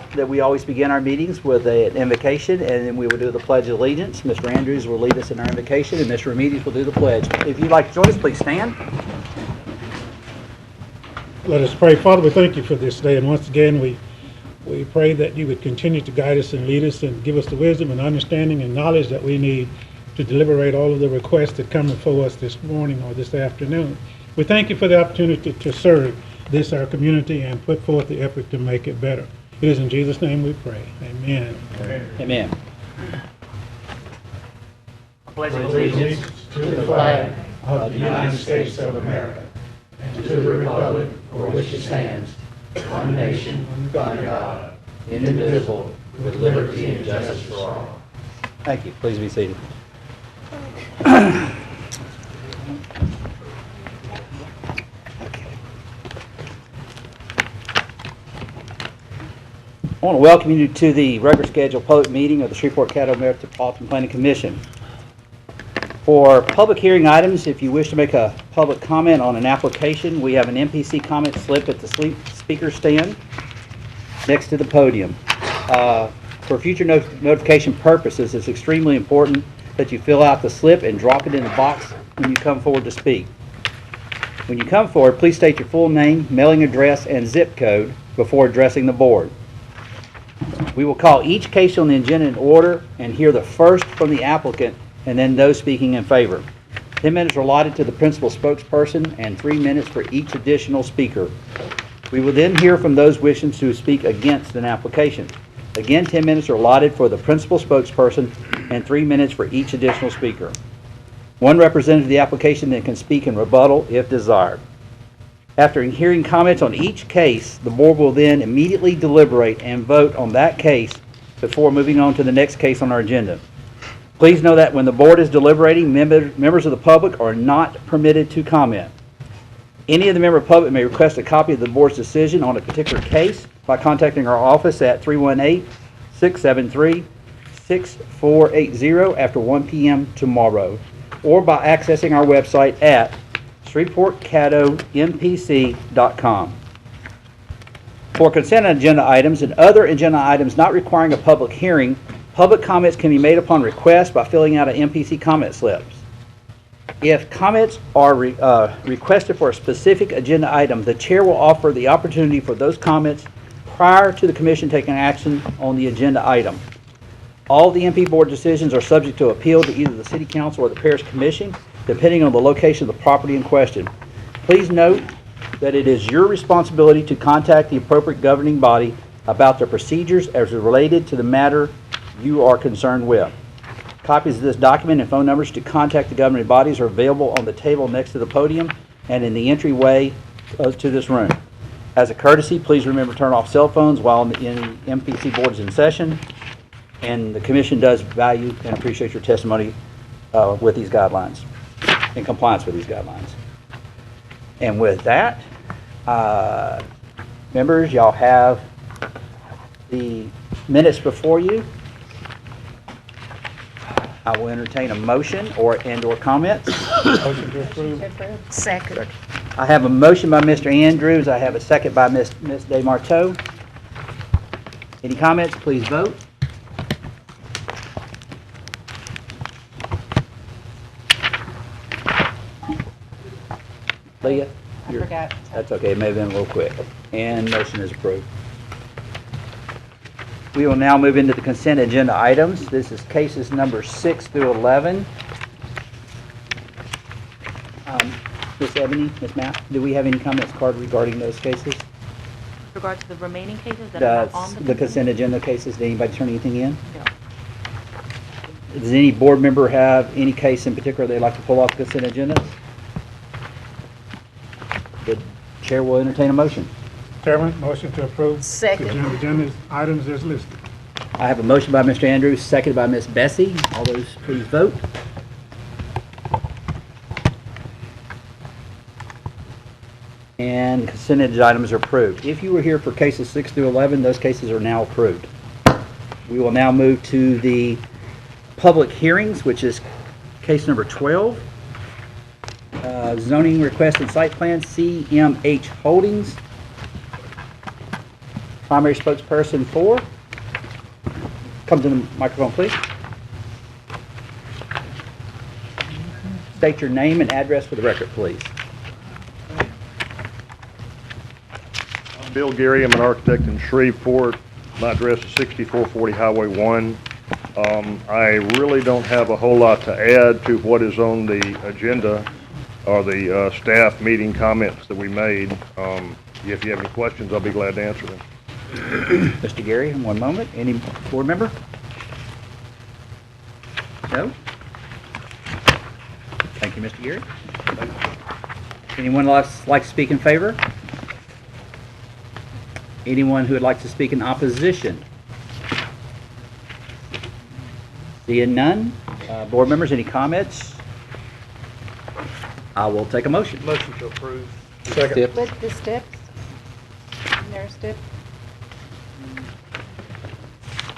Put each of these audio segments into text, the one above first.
now that we always begin our meetings with an invocation, and then we will do the Pledge of Allegiance. Mr. Andrews will lead us in our invocation, and Mr. Remedios will do the pledge. If you'd like to join us, please stand. Let us pray. Father, we thank you for this day, and once again we pray that you would continue to guide us and lead us and give us the wisdom and understanding and knowledge that we need to deliberate all of the requests that come before us this morning or this afternoon. We thank you for the opportunity to serve this, our community, and put forth the effort to make it better. It is in Jesus' name we pray. Amen. Amen. I pledge allegiance to the flag of the United States of America and to the republic for which it stands, one nation, under God, indivisible, with liberty and justice for all. Thank you. Please be seated. I want to welcome you to the regular scheduled public meeting of the Shreveport Caddo Metropolitan Planning Commission. For public hearing items, if you wish to make a public comment on an application, we have an MPC comment slip at the speaker stand next to the podium. For future notification purposes, it's extremely important that you fill out the slip and drop it in the box when you come forward to speak. When you come forward, please state your full name, mailing address, and zip code before addressing the board. We will call each case on the agenda in order and hear the first from the applicant and then those speaking in favor. 10 minutes are allotted to the principal spokesperson and 3 minutes for each additional speaker. We will then hear from those wishing to speak against an application. Again, 10 minutes are allotted for the principal spokesperson and 3 minutes for each additional speaker. One representative of the application then can speak in rebuttal if desired. After hearing comments on each case, the board will then immediately deliberate and vote on that case before moving on to the next case on our agenda. Please know that when the board is deliberating, members of the public are not permitted to comment. Any of the member of the public may request a copy of the board's decision on a particular case by contacting our office at 318-673-6480 after 1 p.m. tomorrow, or by accessing our website at ShreveportCaddoMPC.com. For consent agenda items and other agenda items not requiring a public hearing, public comments can be made upon request by filling out an MPC comment slips. If comments are requested for a specific agenda item, the chair will offer the opportunity for those comments prior to the commission taking action on the agenda item. All the MP board decisions are subject to appeal to either the City Council or the Parish Commission, depending on the location of the property in question. Please note that it is your responsibility to contact the appropriate governing body about their procedures as related to the matter you are concerned with. Copies of this document and phone numbers to contact the governing bodies are available on the table next to the podium and in the entryway to this room. As a courtesy, please remember to turn off cell phones while the MPC board is in session, and the Commission does value and appreciate your testimony with these guidelines, in compliance with these guidelines. And with that, members, y'all have the minutes before you. I will entertain a motion or comments. Motion to approve. Second. I have a motion by Mr. Andrews. I have a second by Ms. DeMarteau. Any comments? Please vote. Leah? I forgot. That's okay. It may have been a little quick. And motion is approved. We will now move into the consent agenda items. This is cases number 6 through 11. Ms. Ebony, Ms. Matt, do we have any comments card regarding those cases? With regard to the remaining cases that are not on The consent agenda cases, did anybody turn anything in? No. Does any board member have any case in particular they'd like to pull off the consent agenda? The chair will entertain a motion. Chairman, motion to approve. Second. Agenda items as listed. I have a motion by Mr. Andrews, seconded by Ms. Bessie. All those please vote. And consent agenda items are approved. If you were here for cases 6 through 11, those cases are now approved. We will now move to the public hearings, which is case number 12. Zoning request and site plan, CMH Holdings. primary spokesperson for. Come to the microphone, please. State your name and address for the record, please. I'm Bill Geary. I'm an architect in Shreveport. My address is 6440 Highway 1. I really don't have a whole lot to add to what is on the agenda or the staff meeting comments that we made. If you have any questions, I'll be glad to answer them. Mr. Gary, in 1 moment. Any board member? No? Thank you, Mr. Gary. Anyone like to speak in favor? Anyone who would like to speak in opposition? Seeing none. Board members, any comments? I will take a motion. Motion to approve. Second. With the steps? Isn't there a step?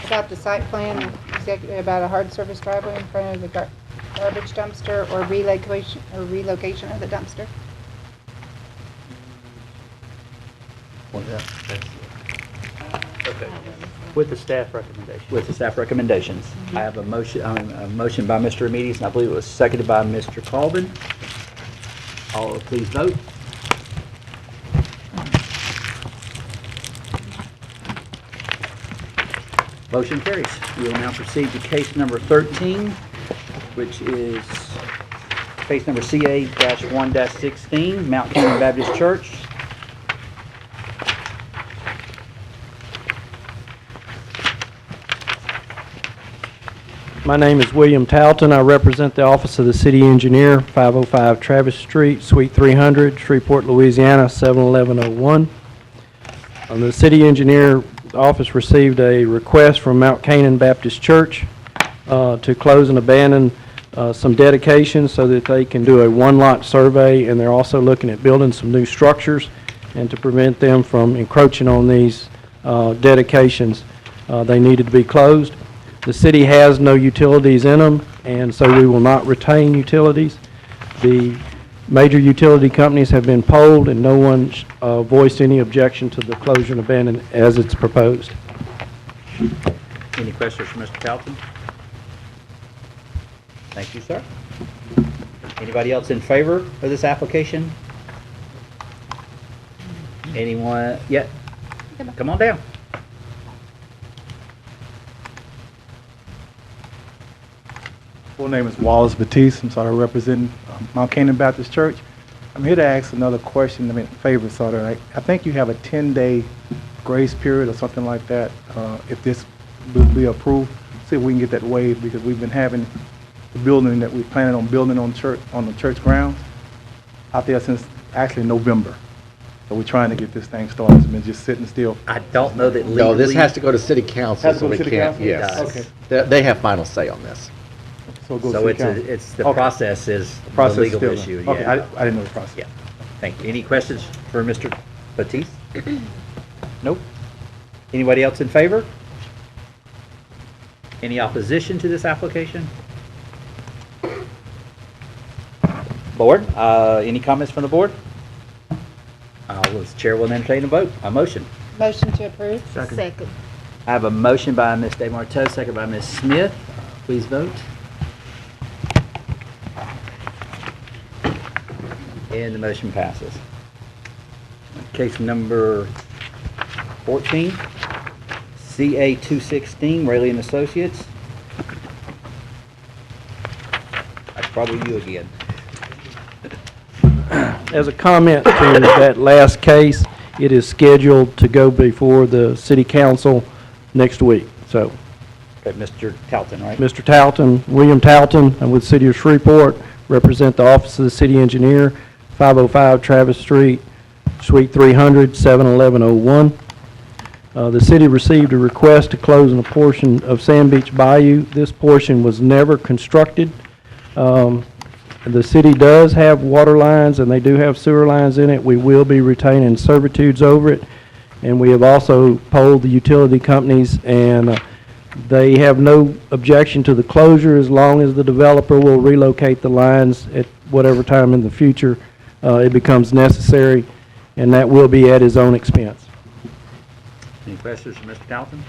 About the site plan, about a hard surface driveway in front of the garbage dumpster or relocation of the dumpster? With the staff recommendation. With the staff recommendations. I have a motion by Mr. Remedies, and I believe it was seconded by Mr. Colvin. All please vote. Motion carries. We will now proceed to case number 13, which is case number CA-1-16, Mount Canyon Baptist Church. My name is William Talton. I represent the Office of the City Engineer, 505 Travis Street, Suite 300, Shreveport, Louisiana, 71101. The City Engineer Office received a request from Mount Canaan Baptist Church to close and abandon some dedications so that they can do a one-lot survey, and they're also looking at building some new structures, and to prevent them from encroaching on these dedications, they needed to be closed. The city has no utilities in them, and so we will not retain utilities. The major utility companies have been polled, and no one voiced any objection to the closure and abandonment as it's proposed. Any questions for Mr. Talton? Thank you, sir. Anybody else in favor of this application? Anyone? Yeah. Come on down. Full name is Wallace Batiste. I'm sort of representing Mount Canaan Baptist Church. I'm here to ask another question, favor sort of. I think you have a 10-day grace period or something like that if this will be approved. See if we can get that waived, because we've been having the building that we planning on building on the church grounds out there since actually November. So we're trying to get this thing started. It's been just sitting still. I don't know that legally. No, this has to go to city council, Has to so go to we city can't, council? yes. Okay. They have final say on this. So, it goes So to the council. it's the Okay. process is the Process legal still- issue. Okay, Yeah. I didn't know the process. Yeah. Thank you. Any questions for Mr. Batiste? Nope. Anybody else in favor? Any opposition to this application? Board, any comments from the board? The chair will entertain a motion. Motion to approve? Second. I have a motion by Ms. DeMarteau, second by Ms. Smith. Please vote. And the motion passes. Case number 14, CA-216, Rayleigh and Associates. That's probably you again. As a comment to that last case, it is scheduled to go before the city council next week. So, Okay, Mr. Talton, right? Mr. Talton, William Talton, I'm with the City of Shreveport, represent the Office of the City Engineer, 505 Travis Street, Suite 300, 71101. The city received a request to close on a portion of Sand Beach Bayou. This portion was never constructed. The city does have water lines, and they do have sewer lines in it. We will be retaining servitudes over it, and we have also polled the utility companies, and they have no objection to the closure as long as the developer will relocate the lines at whatever time in the future it becomes necessary, and that will be at his own expense. Any questions for Mr. Talton?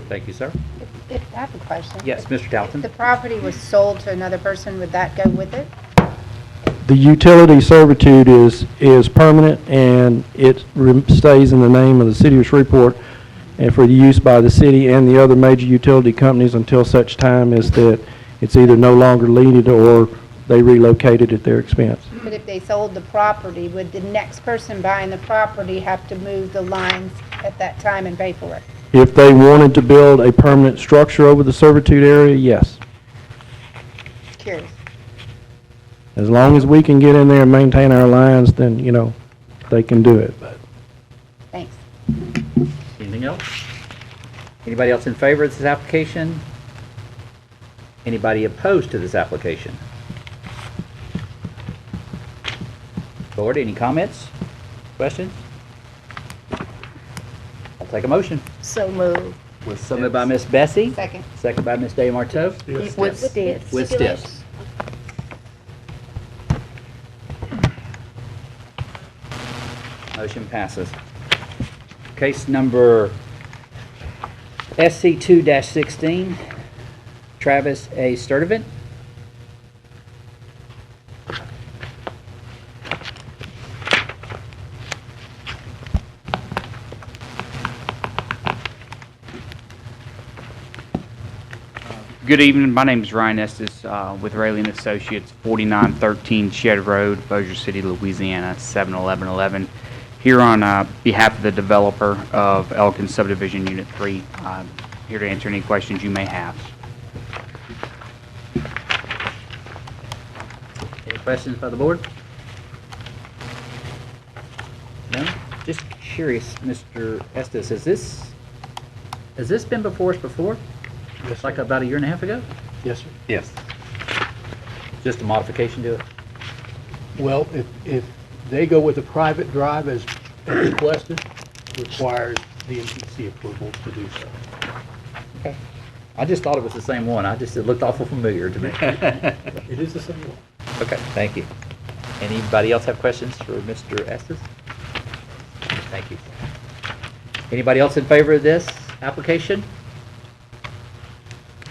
Thank you, sir. I have a question. Yes, Mr. If Talton? the property was sold to another person, would that go with it? The utility servitude is permanent, and it stays in the name of the city of Shreveport and for the use by the city and the other major utility companies until such time as that it's either no longer needed or they relocate it at their expense. But if they sold the property, would the next person buying the property have to move the lines at that time and pay for it? If they wanted to build a permanent structure over the servitude area, yes. Curious. As long as we can get in there and maintain our lines, then, you know, they can do it. But Thanks. Anything else? Anybody else in favor of this application? Anybody opposed to this application? Board, any comments? Questions? I'll take a motion. So moved. So moved by Miss Bessie. Second. Second by Miss Dave Marteau. With stips. With stips. Motion passes. Case number SC 2-16, Travis A. Sturdivant. Good evening. My name is Ryan Estes with Rayleigh & Associates, 4913 Shed Road, Bossier City, Louisiana, 71111. Here on behalf of the developer of Elkin Subdivision Unit 3, here to answer any questions you may have. Any questions by the board? No? Just curious, Mr. Estes, has this been before us before? Yes, Like about a year and a half ago? Yes, sir. Yes. Just a modification to it? Well, if they go with a private drive as requested, requires the MPC approval to do so. Okay. I just thought it was the same one. It looked awful familiar to me. It is the same one. Okay, thank you. Anybody else have questions for Mr. Estes? Thank you. Anybody else in favor of this application?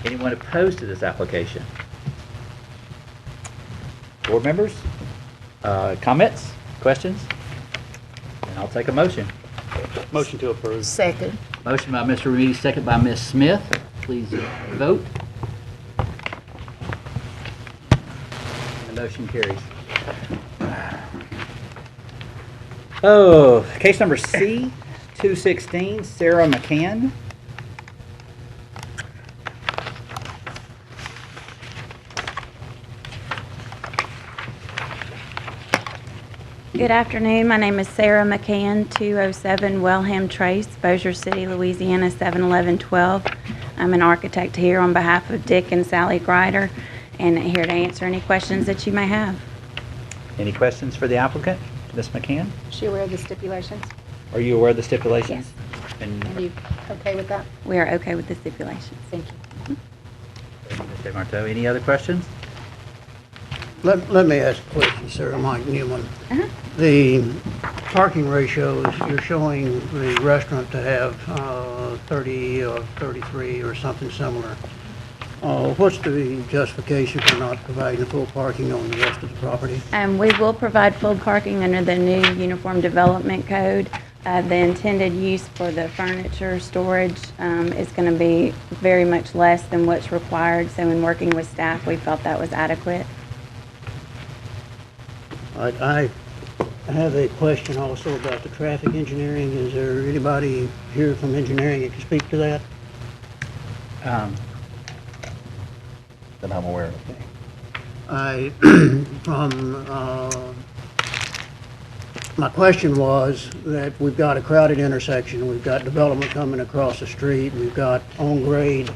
Anyone opposed to this application? Board members? Comments? Questions? And I'll take a motion. Motion to approve. Second. Motion by Mr. Reed, second by Ms. Smith. Please vote. The motion carries. Oh, case number C, 216, Sarah McCann. Good afternoon. My name is Sarah McCann, 207 Wellham Trace, Bossier City, Louisiana, 71112. I'm an architect here on behalf of Dick and Sally Grider, and here to answer any questions that you may have. Any questions for the applicant, Ms. McCann? Is she aware of the stipulations? Are you aware of the stipulations? Yes. And Are you okay with that? We are okay with the stipulations. Thank you. Mr. Marteau, any other questions? Let me ask a question, sir, Mike Newman. The parking ratios, you're showing the restaurant to have 30 or 33 or something similar. What's the justification for not providing full parking on the rest of the property? We will provide full parking under the new Uniform Development Code. The intended use for the furniture storage is going to be very much less than what's required, so in working with staff, we felt that was adequate. I have a question also about the traffic engineering. Is there anybody here from engineering that can speak to that? That I'm aware of. My question was that we've got a crowded intersection, we've got development coming across the street, we've got on-grade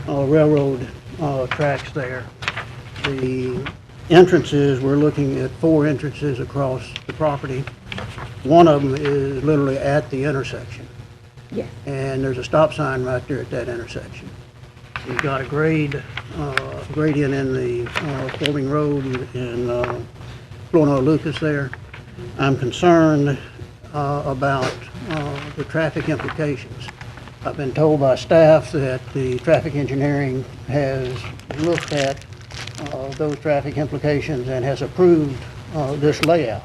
railroad tracks there. The entrances, we're looking at 4 entrances across the property. One of them is literally at the intersection. Yes. And there's a stop sign right there at that intersection. We've got a gradient in the Fleming Road and Florno Lucas there. I'm concerned about the traffic implications. I've been told by staff that the traffic engineering has looked at those traffic implications and has approved this layout.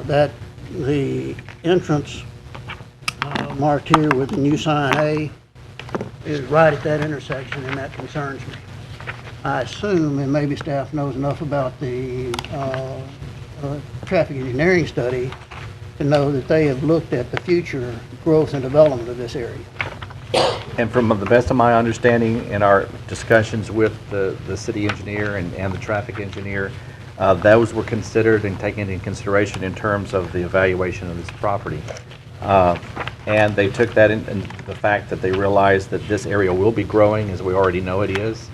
That the entrance marked here with the new sign A is right at that intersection, and that concerns me. I assume, and maybe staff knows enough about the traffic engineering study to know that they have looked at the future growth and development of this area. And from the best of my understanding in our discussions with the city engineer and the traffic engineer, those were considered and taken into consideration in terms of the evaluation of this property. And they took that in the fact that they realized that this area will be growing, as we already know it is,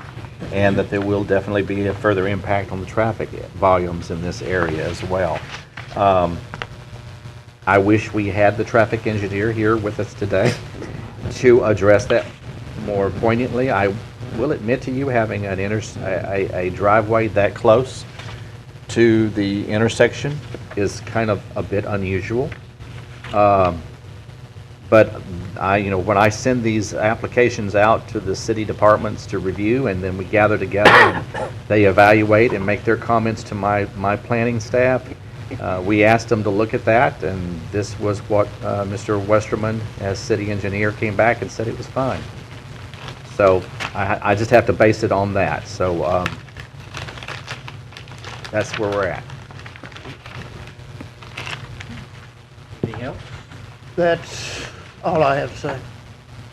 and that there will definitely be a further impact on the traffic volumes in this area as well. I wish we had the traffic engineer here with us today to address that more poignantly. I will admit to you, having a driveway that close to the intersection is kind of a bit unusual. But when I send these applications out to the city departments to review, and then we gather together and they evaluate and make their comments to my planning staff, we asked them to look at that, and this was what Mr. Westerman, as city engineer, came back and said it was fine. So I just have to base it on that. So that's where we're at. Anything else? That's all I have to say.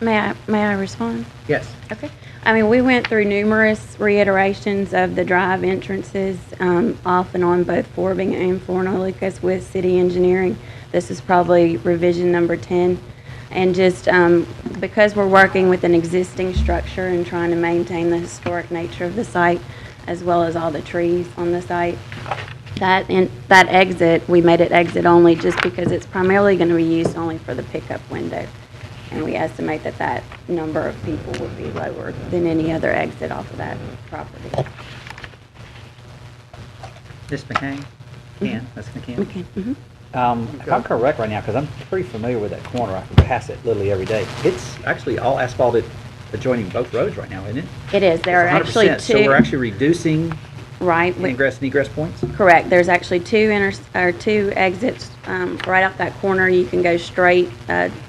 May I respond? Yes. Okay. I mean, we went through numerous reiterations of the drive entrances off and on both Forbing and Forno Lucas with city engineering. This is probably revision number 10. And just because we're working with an existing structure and trying to maintain the historic nature of the site, as well as all the trees on the site, that exit, we made it exit only just because it's primarily going to be used only for the pickup window. And we estimate that number of people would be lower than any other exit off of that property. Ms. McCain? Ms. McCain? Okay. Mm-hmm. If I'm correct right now, because I'm pretty familiar with that corner, I can pass it literally every day. It's actually all asphalted adjoining both roads right now, isn't it? It is. There are It's 100%. actually two. So we're actually reducing Right. ingress and egress points? Correct. There's actually two exits right off that corner. You can go straight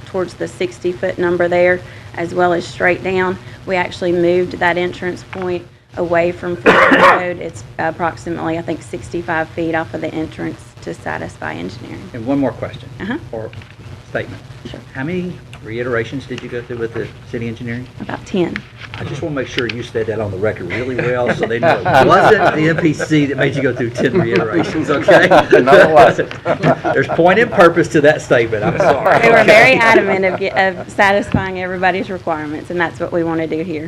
towards the 60-foot number there, as well as straight down. We actually moved that entrance point away from Fulton Road. It's approximately, I think, 65 feet off of the entrance to satisfy engineering. And one more question, Uh-huh. or statement. Sure. How many reiterations did you go through with the city engineering? About 10. I just want to make sure you said that on the record really well, so they know it wasn't the MPC that made you go through 10 reiterations, okay? No, it wasn't. There's point and purpose to that statement, I'm sorry. They were Okay. very adamant of satisfying everybody's requirements, and that's what we want to do here.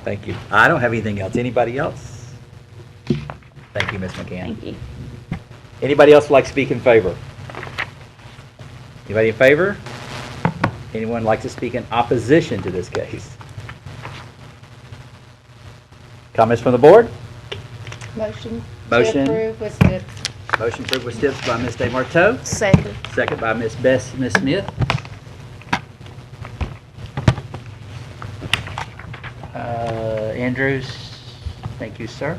Thank you. I don't have anything else. Anybody else? Thank you, Ms. McCann. Thank you. Anybody else would like to speak in favor? Anybody in favor? Anyone like to speak in opposition to this case? Comments from the board? Motion Motion. to approve with STIPs. Motion approved with STIPs by Ms. DeMarteau, Second. second by Ms. Smith. Andrews, thank you, sir.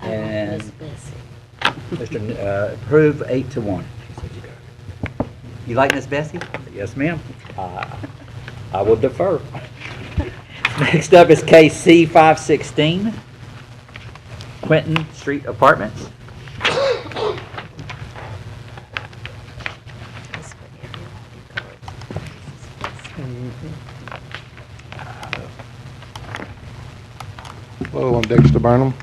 And Mr. Approve 8-1. You like Miss Bessie? Yes, ma'am. I will defer. Next up is KC 516, Quentin Street Apartments. Hello, I'm Dexter Burnham,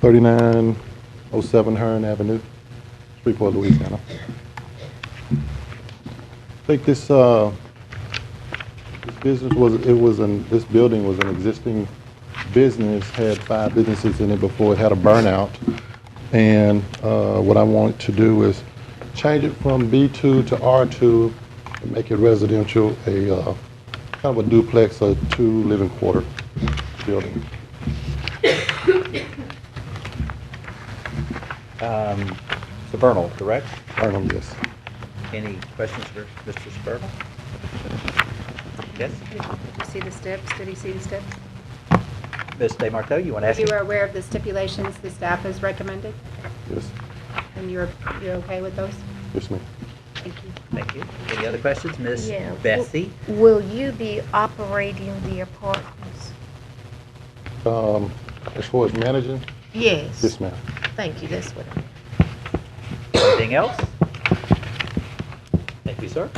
3907 Hearn Avenue, Shreveport, Louisiana. I think this business this building was an existing business, had 5 businesses in it before it had a burnout. And what I want to do is change it from B2 to R2 and make it residential, kind of a duplex, a 2 living quarter building. Mr. Bernal, correct? Burnham, yes. Any questions for Mr. Spur? Yes? Did you see the steps? Did he see the steps? Ms. DeMarco, you want to ask You him? were aware of the stipulations the staff has recommended, Yes, and you're okay with those? yes, ma'am. Thank you. Thank you. Any other questions? Ms. Yeah. Bessie? Will you be operating the apartments? As far as managing, Yes. yes, ma'am. Thank you, that's what I... Anything else? Thank you, sir.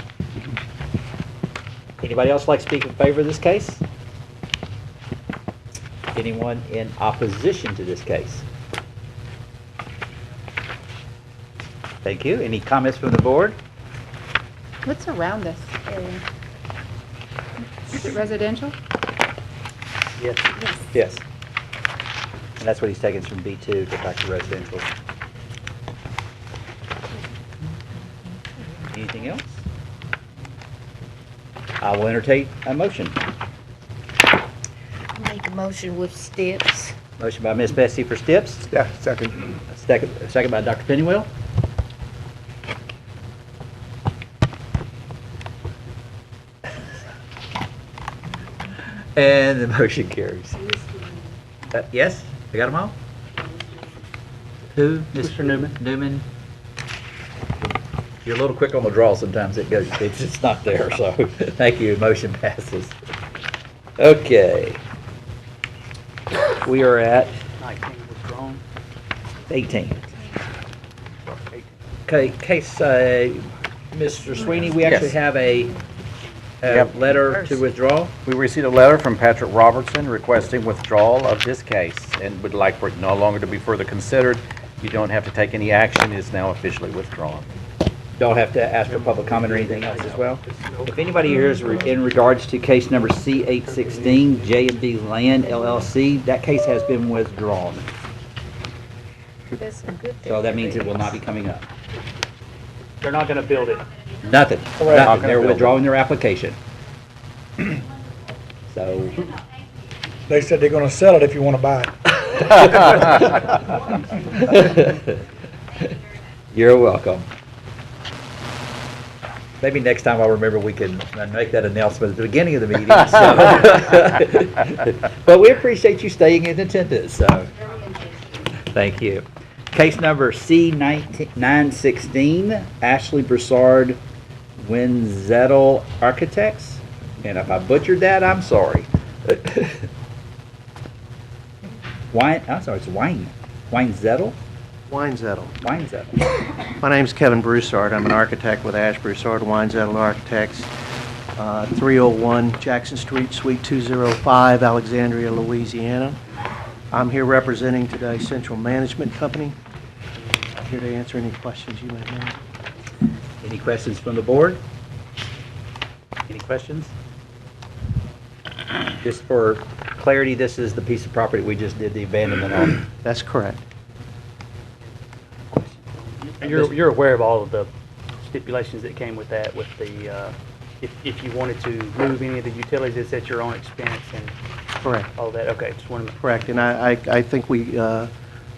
Anybody else like to speak in favor of this case? Anyone in opposition to this case? Thank you. Any comments from the board? What's around this area? Is it residential? Yes. Yes. And that's what he's taking from B2 to back to residential. Anything else? I will entertain a motion. Make a motion with steps. Motion by Ms. Bessie for Stips. Yeah, second. Second by Dr. Pennywell. And the motion carries. Yes? I got them all? Who? Mr. Newman? Newman? You're a little quick on the draw sometimes. It's just not there, so thank you. Motion passes. Okay. We are at 18. Okay, case, Mr. Sweeney, we actually Yes. have a Yep. letter to withdraw. We received a letter from Patrick Robertson requesting withdrawal of this case and would like for it no longer to be further considered. You don't have to take any action. It is now officially withdrawn. Don't have to ask for public comment or anything else as well? If anybody here is in regards to case number C816, J&B Land LLC, that case has been withdrawn. That's a good thing. So that means it will not be coming up. They're not going to build it. Nothing. Correct. Nothing. They're withdrawing their application. So, They said they're gonna sell it if you wanna buy it. you're welcome. Maybe next time I'll remember we can make that announcement at the beginning of the meeting. So. But we appreciate you staying in attendance, so. Thank you. Case number C916, Ashley Broussard, Winzettel Architects. And if I butchered that, I'm sorry. I'm sorry, it's Winzettel? Weinzettel. Winzettel. My name's Kevin Broussard. I'm an architect with Ash Broussard Weinzettel Architects, 301 Jackson Street, Suite 205, Alexandria, Louisiana. I'm here representing today Central Management Company. I'm here to answer any questions you may have. Any questions from the board? Any questions? Just for clarity, this is the piece of property we just did the abandonment on. That's correct. You're aware of all of the stipulations that came with that, with the, if you wanted to move any of the utilities, it's at your own expense and Correct. all of that. Okay, just wanted to. Correct. And I think we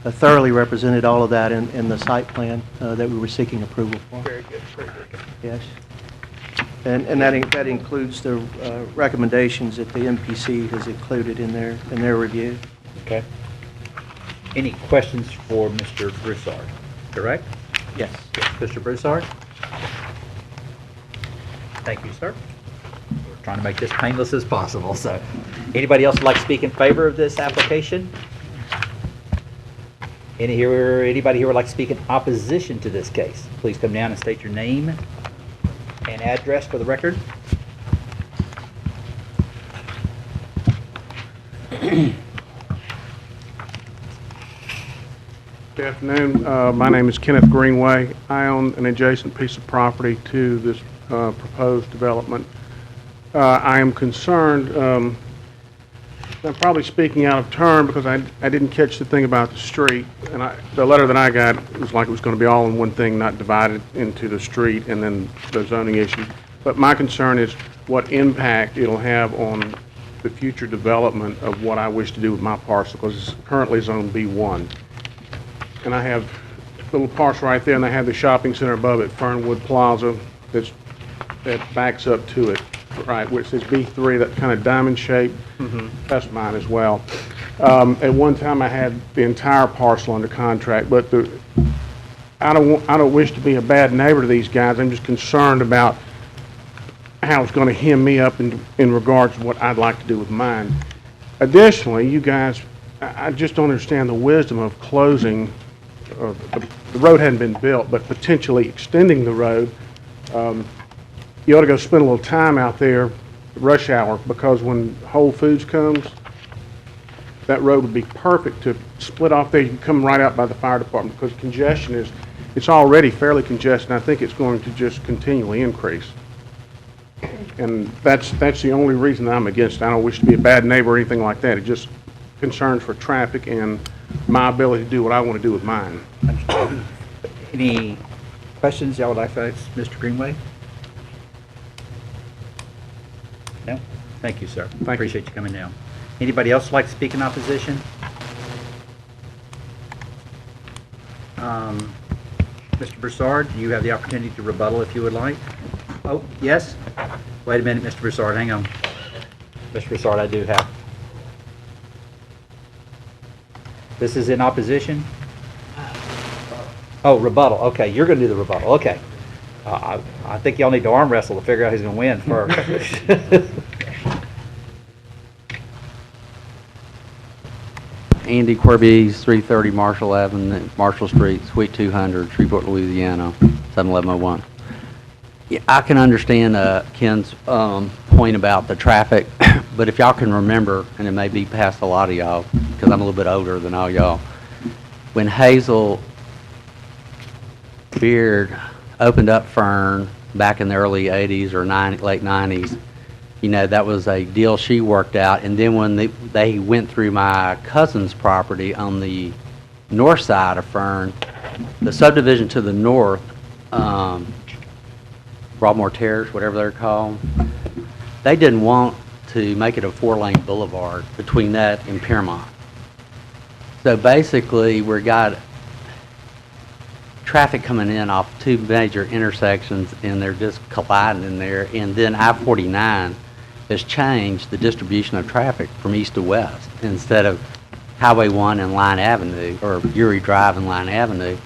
thoroughly represented all of that in the site plan that we were seeking approval for. Very good, very good. Yes. And that includes the recommendations that the MPC has included in their review. Okay. Any questions for Mr. Broussard? Correct? Yes. Mr. Broussard? Thank you, sir. We're trying to make this painless as possible, so. Anybody else like to speak in favor of this application? Anybody here would like to speak in opposition to this case? Please come down and state your name and address for the record. Good afternoon. My name is Kenneth Greenway. I own an adjacent piece of property to this proposed development. I am concerned, I'm probably speaking out of turn because I didn't catch the thing about the street. And the letter that I got was like it was going to be all in one thing, not divided into the street and then the zoning issue. But my concern is what impact it'll have on the future development of what I wish to do with my parcel, because it's currently zone B1. And I have little parcel right there, and they have the shopping center above it, Fernwood Plaza, that backs up to it, right, where it says B3, that kind of diamond shape. That's mine as well. At one time, I had the entire parcel under contract, but I don't wish to be a bad neighbor to these guys. I'm just concerned about how it's going to hem me up in regards to what I'd like to do with mine. Additionally, you guys, I just don't understand the wisdom of closing. The road hadn't been built, but potentially extending the road. You ought to go spend a little time out there, rush hour, because when Whole Foods comes, that road would be perfect to split off there. You can come right out by the fire department, because congestion it's already fairly congested, and I think it's going to just continually increase. And that's the only reason I'm against it. I don't wish to be a bad neighbor or anything like that. It just concerns for traffic and my ability to do what I want to do with mine. Any questions y'all would like to ask Mr. Greenway? No? Thank you, sir. Appreciate you coming down. Anybody else like to speak in opposition? Mr. Broussard, you have the opportunity to rebuttal if you would like. Oh, yes? Wait a minute, Mr. Broussard, hang on. Mr. Broussard, I do have. This is in opposition? Oh, rebuttal. Okay, you're going to do the rebuttal. Okay. I think y'all need to arm wrestle to figure out who's going to win first. Andy Querbees, 330 Marshall Avenue, Marshall Street, Suite 200, Shreveport, Louisiana, 71101. Yeah, I can understand Ken's point about the traffic, but if y'all can remember, and it may be past a lot of y'all, because I'm a little bit older than all y'all, when Hazel Beard opened up Fern back in the early 80s or late 90s, you know, that was a deal she worked out. And then when they went through my cousin's property on the north side of Fern, the subdivision to the north, Broadmoor Terrace, whatever they're called, they didn't want to make it a 4-lane boulevard between that and Piermont. So basically, we got traffic coming in off two major intersections, and they're just colliding in there. And then I-49 has changed the distribution of traffic from east to west instead of Highway 1 and Line Avenue, or Uri Drive and Line Avenue.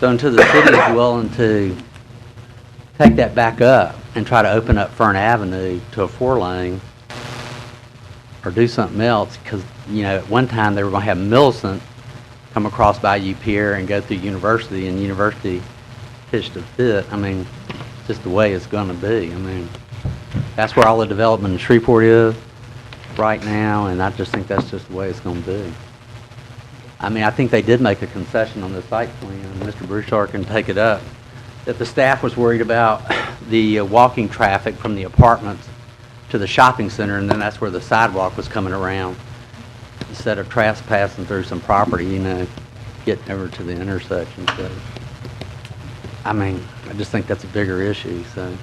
So until the city is willing to take that back up and try to open up Fern Avenue to a 4-lane or do something else, because, you know, at one time they were going to have Millicent come across Bayou Pier and go through University, and University pitched a fit. I mean, just the way it's going to be. I mean, that's where all the development in Shreveport is right now, and I just think that's just the way it's going to be. I mean, I think they did make a concession on the site plan. Mr. Broussard can take it up, that the staff was worried about the walking traffic from the apartments to the shopping center, and then that's where the sidewalk was coming around, instead of trespassing through some property, you know, getting over to the intersection. So, I mean, I just think that's a bigger issue, so.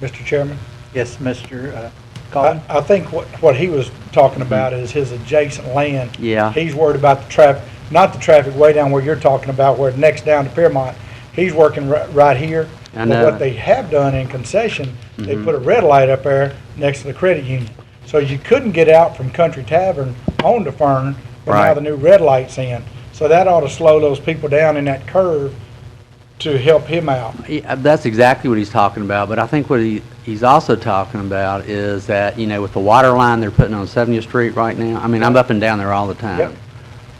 Mr. Chairman? Yes, Mr. Collins? I think what he was talking about is his adjacent land. Yeah. He's worried about the traffic, not the traffic way down where you're talking about, where next down to Piermont. He's working right here. I know. But what they have done in concession, they put a red light up there next to the credit union. So you couldn't get out from Country Tavern on to Fern, but now Right. the new red light's in. So that ought to slow those people down in that curve to help him out. That's exactly what he's talking about, but I think what he's also talking about is that, you know, with the water line they're putting on 70th Street right now, I mean, I'm up and down there all the time. Yep.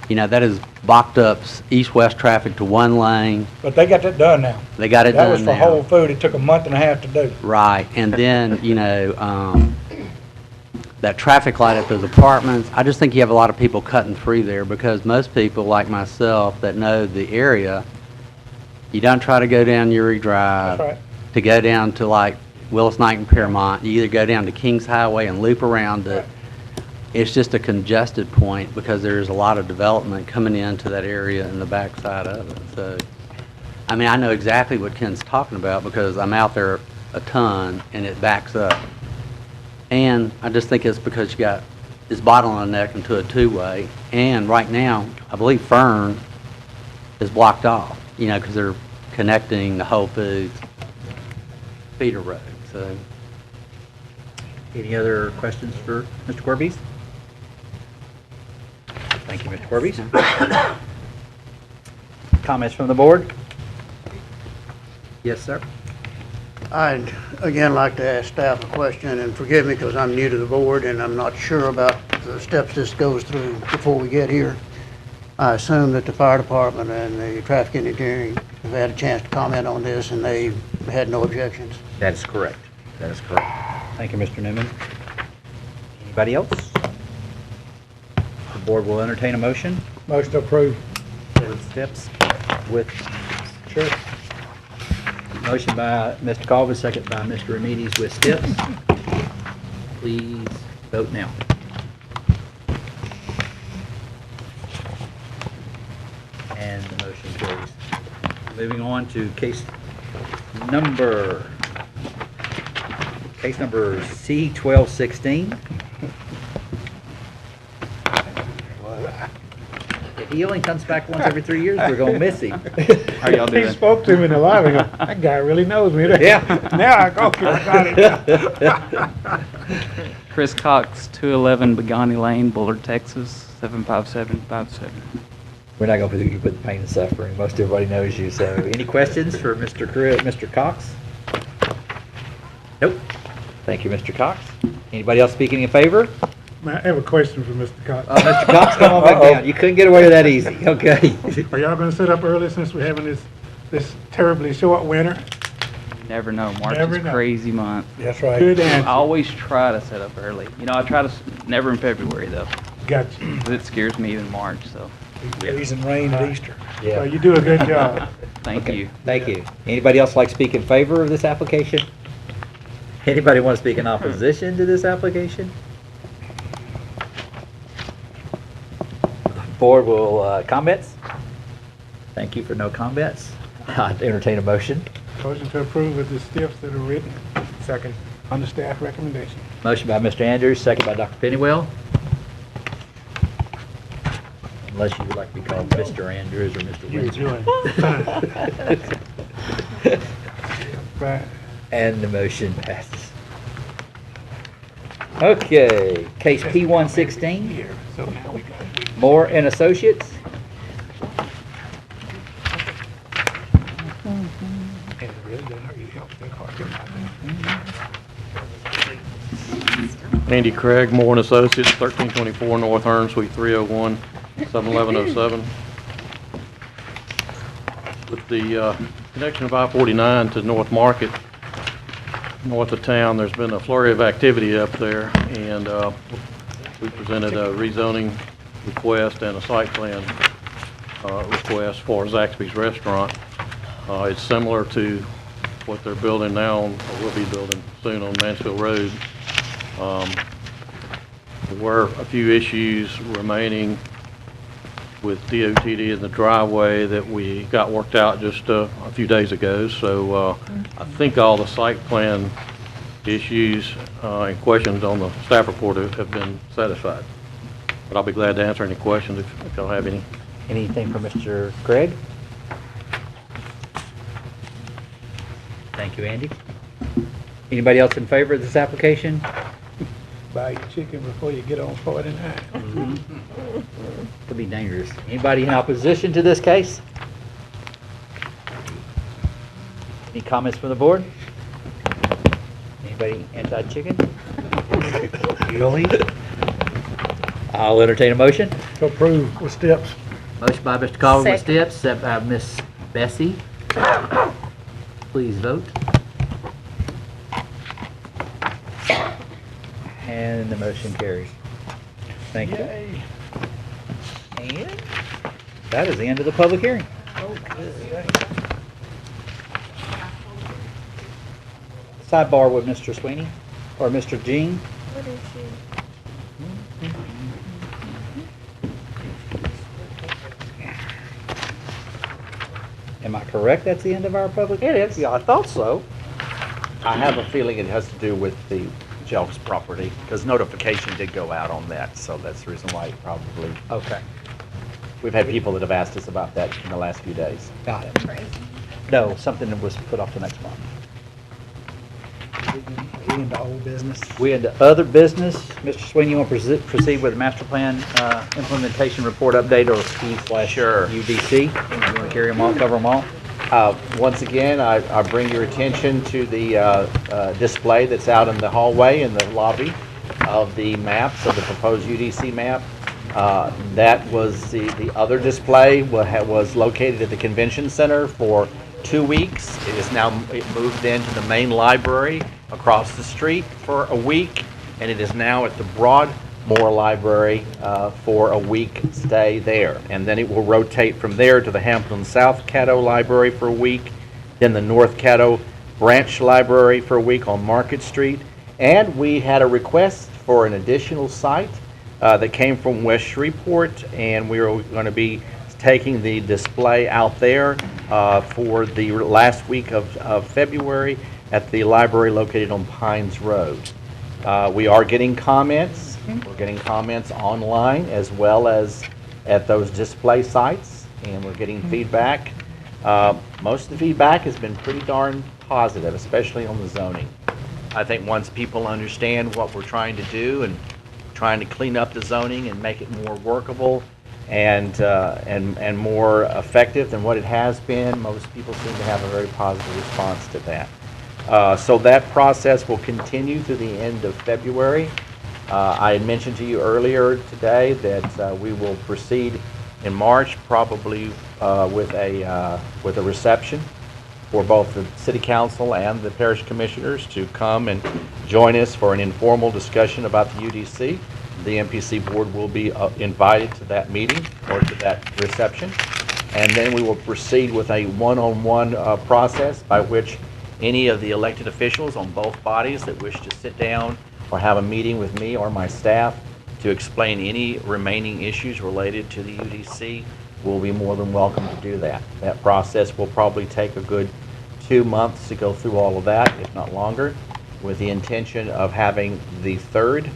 You know, that has blocked up east-west traffic to 1 lane. But they got that done now. They got it done That was for now. Whole Food. It took a month and a half to do. Right, and then, you know, that traffic light at those apartments, I just think you have a lot of people cutting through there, because most people, like myself, that know the area, you don't try to go down Uri Drive. That's right. To go down to like Willis Knight and Piermont. You either go down to Kings Highway and loop around it. It's just a congested point because there's a lot of development coming into that area in the backside of it. So, I mean, I know exactly what Ken's talking about because I'm out there a ton and it backs up. And I just think it's because you got, it's bottleneck into a 2-way. And right now, I believe Fern is blocked off. you know, because they're connecting the Whole Foods feeder road, so. Any other questions for Mr. Corbies? Thank you, Mr. Corbies. Comments from the board? Yes, sir. I'd again like to ask staff a question, and forgive me because I'm new to the board and I'm not sure about the steps this goes through before we get here. I assume that the fire department and the traffic engineering have had a chance to comment on this and they had no objections. That is correct. That is correct. Thank you, Mr. Newman. Anybody else? The board will entertain a motion. Motion approved. With steps. With, sure. Motion by Mr. Colvin, second by Mr. Remedies with steps. Please vote now. And the motion carries. Moving on to case number C-1216. If he only comes back once every 3 years, we're gonna miss him. How y'all He doing? spoke to me in the lobby. That guy really knows me. Yeah. Now I go, I got it. Chris Cox, 211 Begani Lane, Bullard, Texas, 75757. We're not gonna put you with pain and suffering. Most everybody knows you, so any questions for Mr. Cox? Nope. Thank you, Mr. Cox. Anybody else speaking in favor? Man, I have a question for Mr. Cox. Mr. Cox, come on back down. You couldn't get away with that easy. Okay. Are y'all gonna set up early since we're having this terribly short winter? Never know. March Never is know. crazy month. That's right. Good I answer. always try to set up early. You know, I try to, never in February though. Gotcha. 'Cause it scares me even March, so. Freezing rain at Easter. Yeah. Well, you do a good job. Thank you. Thank you. Anybody else like to speak in favor of this application? Anybody want to speak in opposition to this application? Board will, comments? Thank you for no comments. I'd entertain a motion. Motion to approve with the steps that are written. Second. On the staff recommendation. Motion by Mr. Andrews, second by Dr. Pennywell. Unless you would like to be called Mr. Andrews or Mr. You're Windsor. doing fine. And the motion passes. Okay, case P-116, Here, so now we got Moore and Associates. and it really doesn't hurt you to help that hard. Andy Craig, Moore and Associates, 1324 North Hearn, Suite 301, 71107. With the connection of I-49 to North Market, north of town, there's been a flurry of activity up there, and we presented a rezoning request and a site plan request for Zaxby's Restaurant. It's similar to what they're building now, or will be building soon on Mansfield Road. There were a few issues remaining with DOTD in the driveway that we got worked out just a few days ago. So I think all the site plan issues and questions on the staff report have been satisfied. But I'll be glad to answer any questions if y'all have any. Anything from Mr. Craig? Thank you, Andy. Anybody else in favor of this application? Buy your chicken before you get on 49. Could be dangerous. Anybody in opposition to this case? Any comments from the board? Anybody anti-chicken? Really? I'll entertain a motion. To approve with steps. Motion by Mr. Colvin with Second. steps, second by Miss Bessie. Please vote. And the motion carries. Thank you. And that is the end of the public hearing. Sidebar with Mr. Sweeney or Mr. Jean. What is she? Am I correct? That's the end of our public? It is. Yeah, I thought so. I have a feeling it has to do with the Jelks property, because notification did go out on that, so that's the reason why it probably. Okay. We've had people that have asked us about that in the last few days. Got it. No, something that was put off to next month. We into old business? We into other business. Mr. Sweeney, you want to proceed with the master plan implementation report update or Sure. P/UDC? You want to carry them all, cover them all? Once again, I bring your attention to the display that's out in the hallway in the lobby of the maps, of the proposed UDC map. That was the other display was located at the convention center for 2 weeks. It moved into the main library across the street for a week, and it is now at the Broadmoor Library for a week stay there. And then it will rotate from there to the Hampton South Caddo Library for a week, then the North Caddo Branch Library for a week on Market Street. And we had a request for an additional site that came from West Shreveport, and we are going to be taking the display out there for the last week of February at the library located on Pines Road. We are getting comments. We're getting comments online as well as at those display sites, and we're getting feedback. Most of the feedback has been pretty darn positive, especially on the zoning. I think once people understand what we're trying to do and trying to clean up the zoning and make it more workable and more effective than what it has been, most people seem to have a very positive response to that. So that process will continue through the end of February. I had mentioned to you earlier today that we will proceed in March, probably with a reception for both the City Council and the Parish Commissioners to come and join us for an informal discussion about the UDC. The MPC board will be invited to that meeting or to that reception. And then we will proceed with a one-on-one process by which any of the elected officials on both bodies that wish to sit down or have a meeting with me or my staff to explain any remaining issues related to the UDC will be more than welcome to do that. That process will probably take a good 2 months to go through all of that, if not longer, with the intention of having the third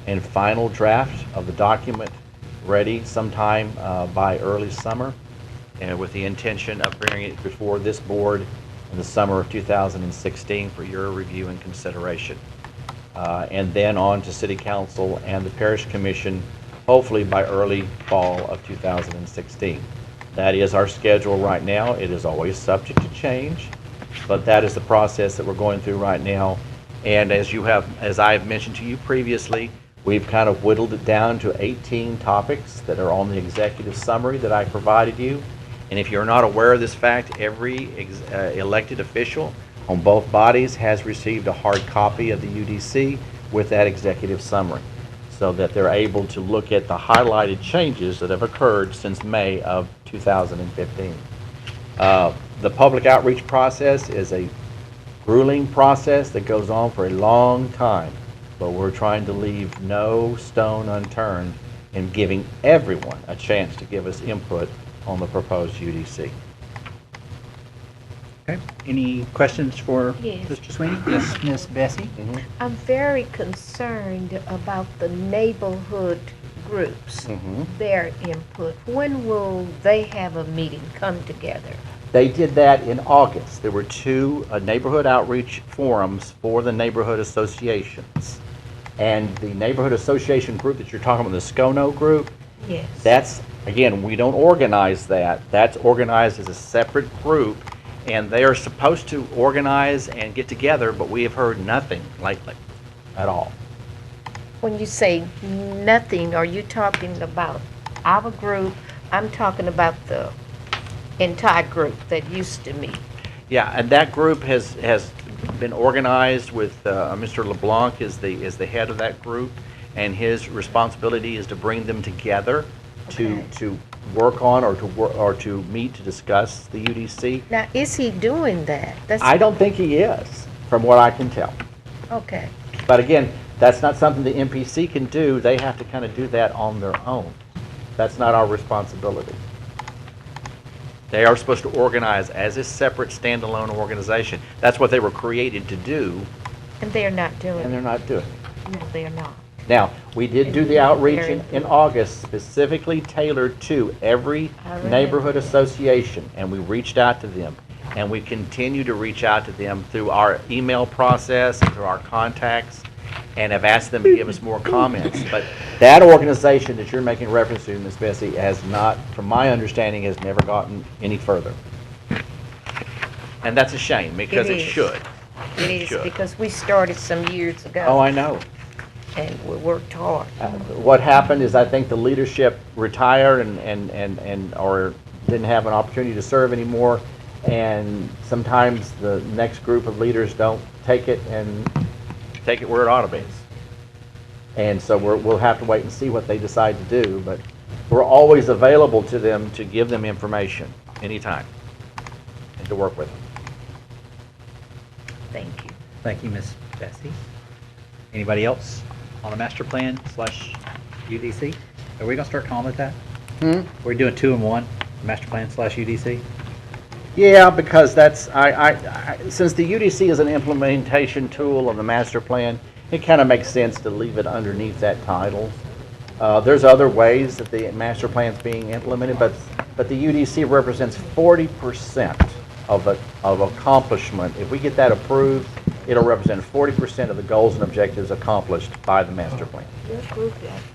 and final draft of the document ready sometime by early summer, and with the intention of bringing it before this board in the summer of 2016 for your review and consideration. And then on to City Council and the Parish Commission, hopefully by early fall of 2016. That is our schedule right now. It is always subject to change, but that is the process that we're going through right now. And as I have mentioned to you previously, we've kind of whittled it down to 18 topics that are on the executive summary that I provided you. And if you're not aware of this fact, every elected official on both bodies has received a hard copy of the UDC with that executive summary, so that they're able to look at the highlighted changes that have occurred since May of 2015. The public outreach process is a grueling process that goes on for a long time, but we're trying to leave no stone unturned in giving everyone a chance to give us input on the proposed UDC. Okay. Any questions for Yes. Mr. Sweeney? Yes, Miss Bessie? I'm very concerned about the neighborhood groups, their input. When will they have a meeting, come together? They did that in August. There were 2 neighborhood outreach forums for the neighborhood associations. And the neighborhood association group that you're talking about, the SCONO group, Yes. that's, again, we don't organize that. That's organized as a separate group, and they are supposed to organize and get together, but we have heard nothing lately at all. When you say nothing, are you talking about our group? I'm talking about the entire group that used to meet. Yeah, and that group has been organized with Mr. LeBlanc is the head of that group, and his responsibility is to bring them together to work on or to meet to discuss the UDC. Now, is he doing that? I don't think he is, from what I can tell. Okay. But again, that's not something the MPC can do. They have to kind of do that on their own. That's not our responsibility. They are supposed to organize as a separate standalone organization. That's what they were created to do. And they're not doing it. And they're not doing it. No, they're not. Now, we did do the outreach in August, specifically tailored to every neighborhood association, and we reached out to them. And we continue to reach out to them through our email process, and through our contacts, and have asked them to give us more comments. But that organization that you're making reference to, Ms. Bessie, has not, from my understanding, has never gotten any further. And that's a shame, because it should. It is, because we started some years ago. Oh, I know. And we worked hard. What happened is I think the leadership retired or didn't have an opportunity to serve anymore, and sometimes the next group of leaders don't take it where it ought to be. And so we'll have to wait and see what they decide to do, but we're always available to them to give them information anytime and to work with them. Thank you. Thank you, Ms. Bessie. Anybody else on the master plan / UDC? Are we gonna start calling it that? We're doing 2 in 1, master plan / UDC? Yeah, because that's, since the UDC is an implementation tool of the master plan, it kind of makes sense to leave it underneath that title. There's other ways that the master plan's being implemented, but the UDC represents 40% of accomplishment. If we get that approved, it'll represent 40% of the goals and objectives accomplished by the master plan.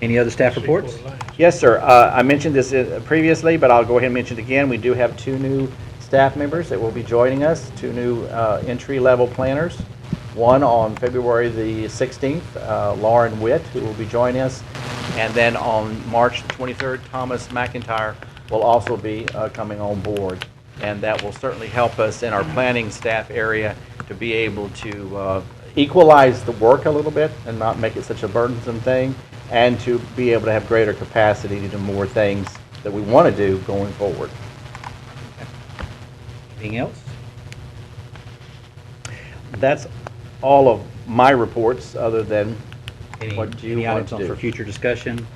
Any other staff reports? Yes, sir. I mentioned this previously, but I'll go ahead and mention it again. We do have 2 new staff members that will be joining us, 2 new entry-level planners. One on February the 16th, Lauren Witt, who will be joining us. And then on March the 23rd, Thomas McIntyre will also be coming on board. And that will certainly help us in our planning staff area to be able to equalize the work a little bit and not make it such a burdensome thing, and to be able to have greater capacity to do more things that we want to do going forward. Anything else? That's all of my reports, other than what you Any want items to on do. for future discussion?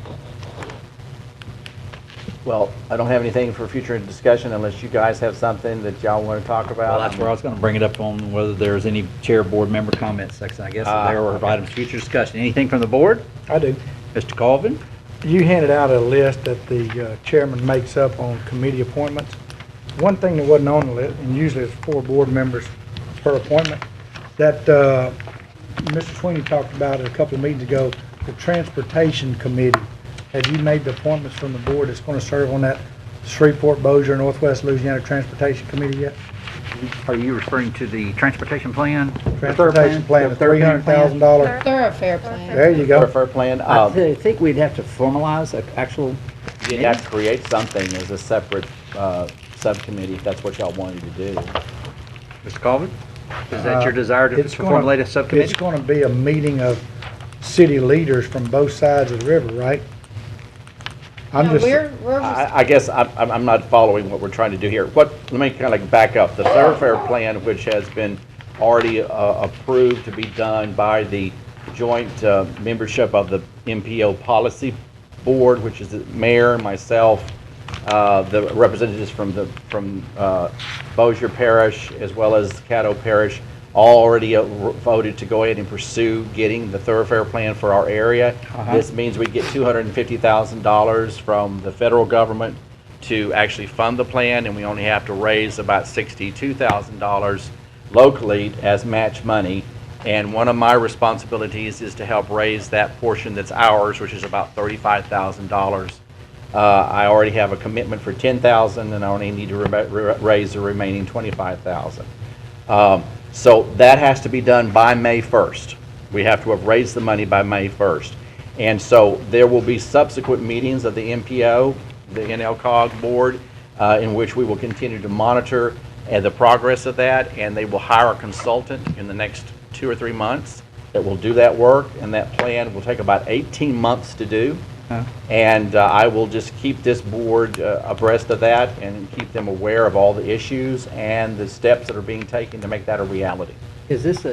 Well, I don't have anything for future discussion unless you guys have something that y'all want to talk about. Well, that's where I was going to bring it up, on whether there's any chair board member comment section, I guess, there, or items for future discussion. Anything from the board? I do. Mr. Colvin? You handed out a list that the chairman makes up on committee appointments. One thing that wasn't on the list, and usually it's 4 board members per appointment, that Mr. Sweeney talked about it a couple of meetings ago, the Transportation Committee. Have you made the appointments from the board that's going to serve on that Shreveport, Bossier, Northwest Louisiana Transportation Committee yet? Are you referring to the transportation plan? Transportation plan, the $300,000. Thoroughfare plan. There you go. Thoroughfare plan. I think we'd have to formalize an actual You'd have to create something as a separate subcommittee if that's what y'all wanted to do. Mr. Colvin? Is that your desire to formulate a subcommittee? It's going to be a meeting of city leaders from both sides of the river, right? No, we're I guess I'm not following what we're trying to do here. Let me kind of back up. The thoroughfare plan, which has been already approved to be done by the joint membership of the MPO Policy Board, which is the mayor, myself, the representatives from Bossier Parish as well as Caddo Parish, all already voted to go ahead and pursue getting the thoroughfare plan for our area. This means we get $250,000 from the federal government to actually fund the plan, and we only have to raise about $62,000 locally as match money. And one of my responsibilities is to help raise that portion that's ours, which is about $35,000. I already have a commitment for $10,000, and I only need to raise the remaining $25,000. So that has to be done by May 1st. We have to have raised the money by May 1st. And so there will be subsequent meetings of the MPO, the NLCOG board, in which we will continue to monitor the progress of that, and they will hire a consultant in the next 2 or 3 months that will do that work, and that plan will take about 18 months to do. And I will just keep this board abreast of that and keep them aware of all the issues and the steps that are being taken to make that a reality. Is this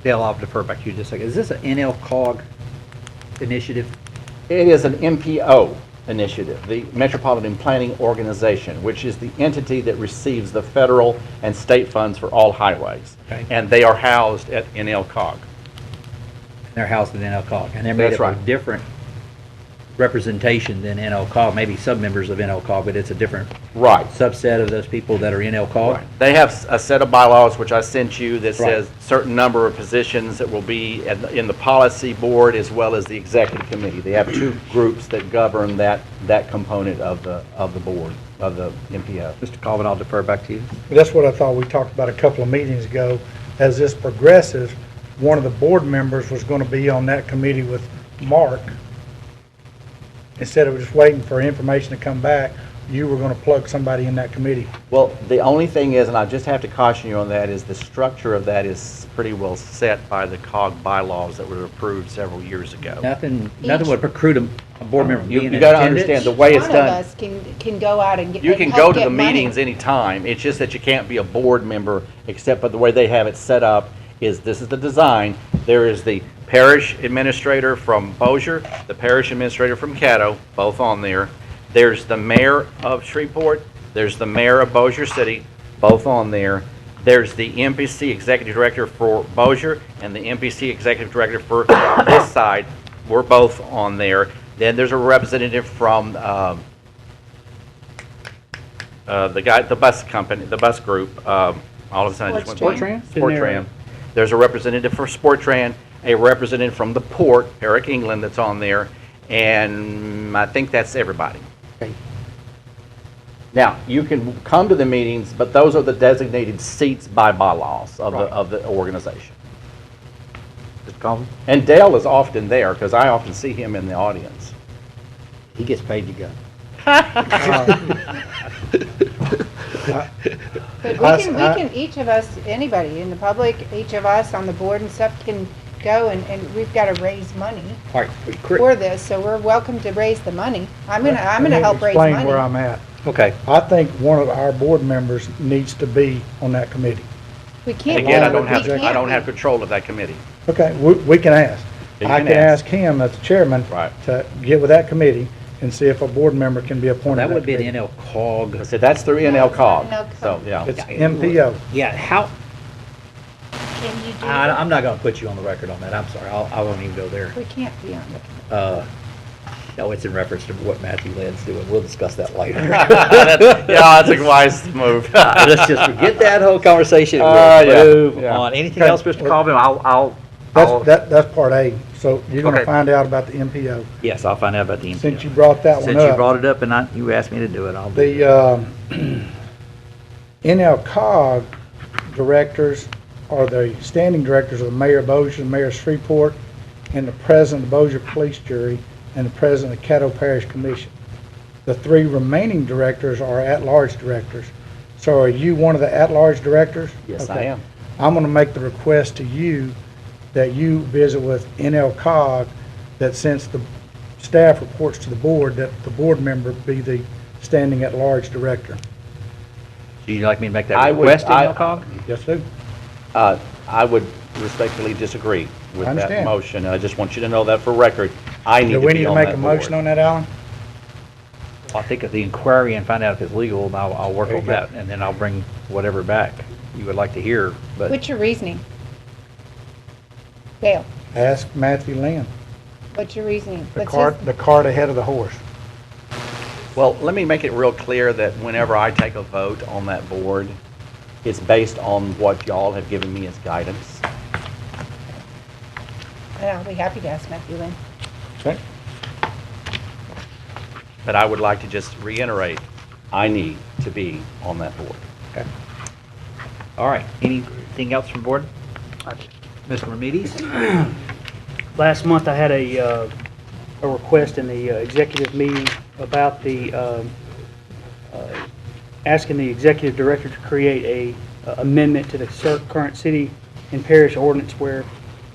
Dale, I'll defer back to you just a second. Is this an NLCOG initiative? It is an MPO initiative, the Metropolitan Planning Organization, which is the entity that receives the federal and state funds for all highways. And they are housed at NLCOG. they're housed in NLCOG, and they're made That's up right. of different representation than NLCOG, maybe sub-members of NLCOG, but it's a different Right. subset of those people that are in NLCOG. They have a set of bylaws, which I sent you, that Right. says certain number of positions that will be in the policy board as well as the executive committee. They have two groups that govern that component of the board, of the MPO. Mr. Colvin, I'll defer back to you. That's what I thought we talked about a couple of meetings ago. As this progresses, one of the board members was going to be on that committee with Mark. Instead of just waiting for information to come back, you were going to plug somebody in that committee. Well, the only thing is, and I just have to caution you on that, is the structure of that is pretty well set by the COG bylaws that were approved several years ago. Nothing would preclude a board member from being in You got to attendance. understand, the way it's One of done, us can go out and get, you can and go help to get the money. meetings anytime. It's just that you can't be a board member, except for the way they have it set up is, this is the design. There is the parish administrator from Bossier, the parish administrator from Caddo, both on there. There's the mayor of Shreveport, there's the mayor of Bossier City, both on there. There's the MPC executive director for Bossier and the MPC executive director for this side. We're both on there. Then there's a representative from the bus company, the bus group. All of a sudden, I just went Sportran? Sportran. There's a representative for Sportran, a representative from the port, Eric England, that's on there, and I think that's everybody. Okay. Now, you can come to the meetings, but those are the designated seats by bylaws of the organization. Mr. Colvin? And Dale is often there, because I often see him in the audience. He gets paid to go. But we can, each of us, anybody in the public, each of us on the board and stuff can go and we've got to raise money All right, for this, so we're welcome to raise the money. I'm gonna Let me help raise explain where money. I'm at. okay. I think one of our board members needs to be on that committee. We And can't. again, I we don't have can't. control of that committee. Okay, we can ask. You I can can ask. ask him as the chairman Right. to get with that committee and see if a board member can be appointed That to would be committee. an NLCOG. So that's through NLCOG, NLCOG. so, yeah. It's MPO. Yeah, how, Can you do I'm not gonna put you on the record on that, I'm sorry, I won't even go there. We can't be on the. No, it's in reference to what Matthew Lynn's doing, we'll discuss that later. That's a wise move. Let's just forget that whole conversation and yeah, we'll move yeah. on. Anything Okay. else, Mr. Colvin? I'll, That's part A. So you're going to Okay. find out about the MPO. yes, I'll find out about the Since you MPO. brought that one Since you up, brought it up and you asked me to do it, I'll do it. the NLCOG directors are the standing directors of the mayor of Bossier, the mayor of Shreveport, and the president of the Bossier Police Jury, and the president of the Caddo Parish Commission. The three remaining directors are at-large directors. So are you one of the at-large directors? Yes, I Okay. am. I'm going to make the request to you that you visit with NLCOG, that since the staff reports to the board, that the board member be the standing at-large director. Do you like me to make that I would- request in I- NLCOG? Yes, sir. I would respectfully disagree with I that understand. motion. I just want you to know that for record. I need Do to we be need to on make that a motion board. on that, Alan? I'll think of the inquiry and find out if it's legal, and I'll work There on you go. that, and then I'll bring whatever back you would like to hear, but What's your reasoning? Dale, Ask Matthew Lynn. what's your reasoning? The What's cart, his- the cart ahead of the horse. Well, let me make it real clear that whenever I take a vote on that board, it's based on what y'all have given me as guidance. And I'll be happy to ask Matthew Lynn. Okay. But I would like to just reiterate, I need to be on that board. okay. All right, anything else from board? Mr. Ramirez? Last month, I had a request in the executive meeting about asking the executive director to create a amendment to the current city and parish ordinance where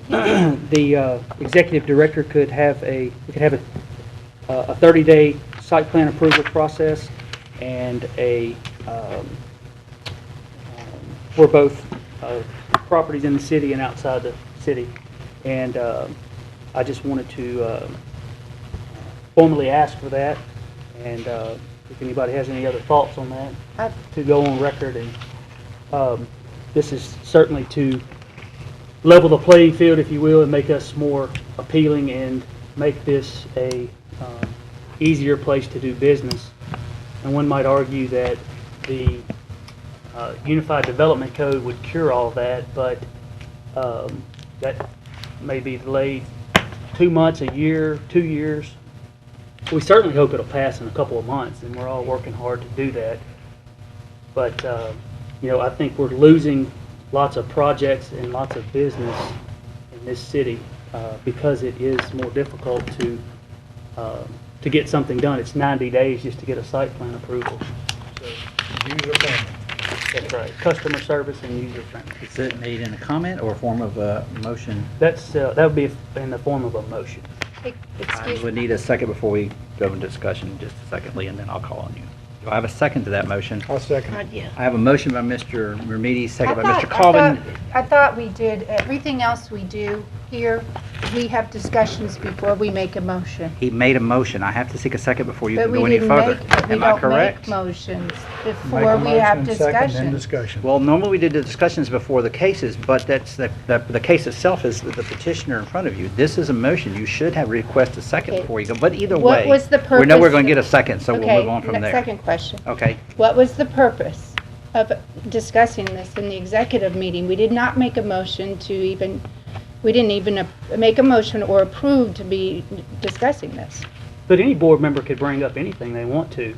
the executive director could have a 30-day site plan approval process and for both properties in the city and outside the city. And I just wanted to formally ask for that, and if anybody has any other thoughts on that, to go on record. And this is certainly to level the playing field, if you will, and make us more appealing and make this a easier place to do business. And one might argue that the Unified Development Code would cure all that, but that may be delayed 2 months, a year, 2 years. We certainly hope it'll pass in a couple of months, and we're all working hard to do that. But, you know, I think we're losing lots of projects and lots of business in this city because it is more difficult to get something done. It's 90 days just to get a site plan approval. So, User-friendly. that's right. Customer service and user-friendly. Is it made in a comment or a form of a motion? That would be in the form of a motion. I Excuse would me. need a second before we go into discussion, just a second, Lee, and then I'll call on you. Do I have a second to that motion? I'll second it. I have a motion by Mr. Remedy, second by Mr. I Colvin. thought we did, everything else we do here, we have discussions before we make a motion. He made a motion. I have to seek a second before you But can we go any didn't further. make, we Am I don't correct? make motions before we have discussion. Well, normally we did the discussions before the cases, but that's the case itself is the petitioner in front of you. This is a motion. You should have requested a second Okay. before you go. But either What way, was the we know we're purpose- going to get a second, so we'll move on from there. Second question. Okay. What was the purpose of discussing this in the executive meeting? We did not make a motion to even, we didn't even make a motion or approve to be discussing this. But any board member could bring up anything they want to,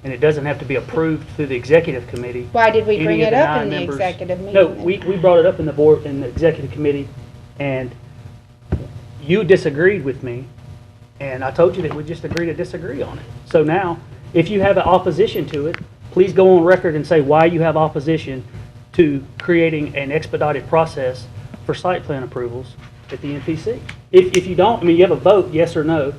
and it doesn't have to be approved through the executive committee. Why did we Any bring of it the up 9 in the members- executive meeting? No, then? we brought it up in the executive committee, and you disagreed with me, and I told you that we just agree to disagree on it. So now, if you have an opposition to it, please go on record and say why you have opposition to creating an expedited process for site plan approvals at the MPC. If you don't, I mean, you have a vote, yes or no,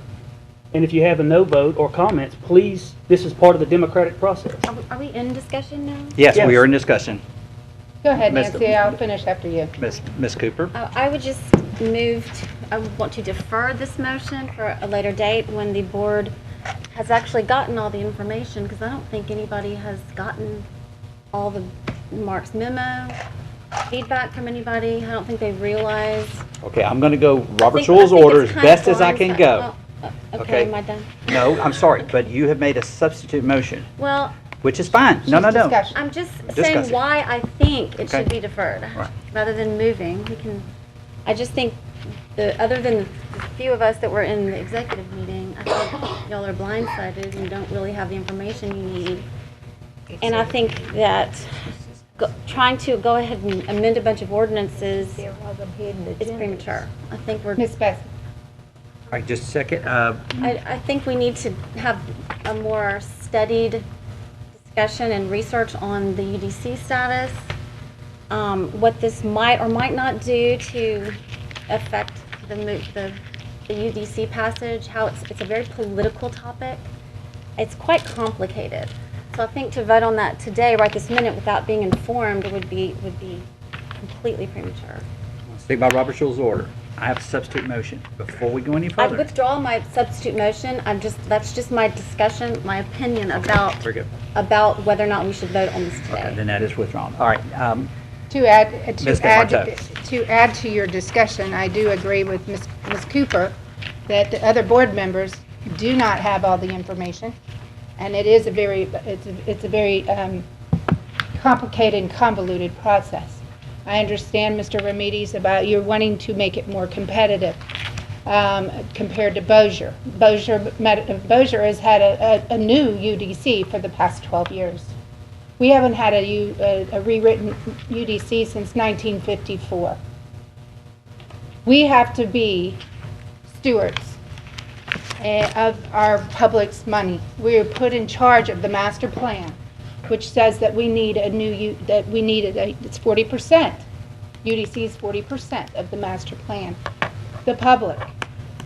and if you have a no vote or comments, please, this is part of the democratic process. Are we in discussion now? Yes, we Yes. are in discussion. Go ahead, Mr. Nancy, I'll finish after you. Ms. Cooper? I would just I would want to defer this motion for a later date when the board has actually gotten all the information, because I don't think anybody has gotten all the Mark's memo, feedback from anybody. I don't think they realize. Okay, I'm going to go Robert's I Rules think order it's as kind of best as I can blindsided. go. Okay, Okay. am I done? No, I'm sorry, but you have made a substitute motion, Well, which is fine. No, no, no. I'm just Discuss saying it. why I think it Okay. should be deferred, Right. rather than moving. I just think, other than the few of us that were in the executive meeting, I think y'all are blindsided and don't really have the information you need. And I think that trying to go ahead and amend a bunch of ordinances is premature. I think we're. Ms. Beth? All right, just a second. I think we need to have a more studied discussion and research on the UDC status, what this might or might not do to affect the UDC passage, how it's a very political topic. It's quite complicated. So I think to vote on that today, right this minute, without being informed would be completely premature. Stick by Robert's Rules order. I have a substitute motion. Before we go any I'd further. withdraw my substitute motion. That's just my discussion, my opinion Very good. about whether or not we should vote on this today. Okay, then that is withdrawn. All right. To add, Ms. Martez. to add to your discussion, I do agree with Ms. Cooper that the other board members do not have all the information, and it is a very, it's a very complicated and convoluted process. I understand, Mr. Remedies, about you're wanting to make it more competitive compared to Bossier. Bossier has had a new UDC for the past 12 years. We haven't had a rewritten UDC since 1954. We have to be stewards of our public's money. We are put in charge of the master plan, which says that we need it's 40%. UDC is 40% of the master plan. The public,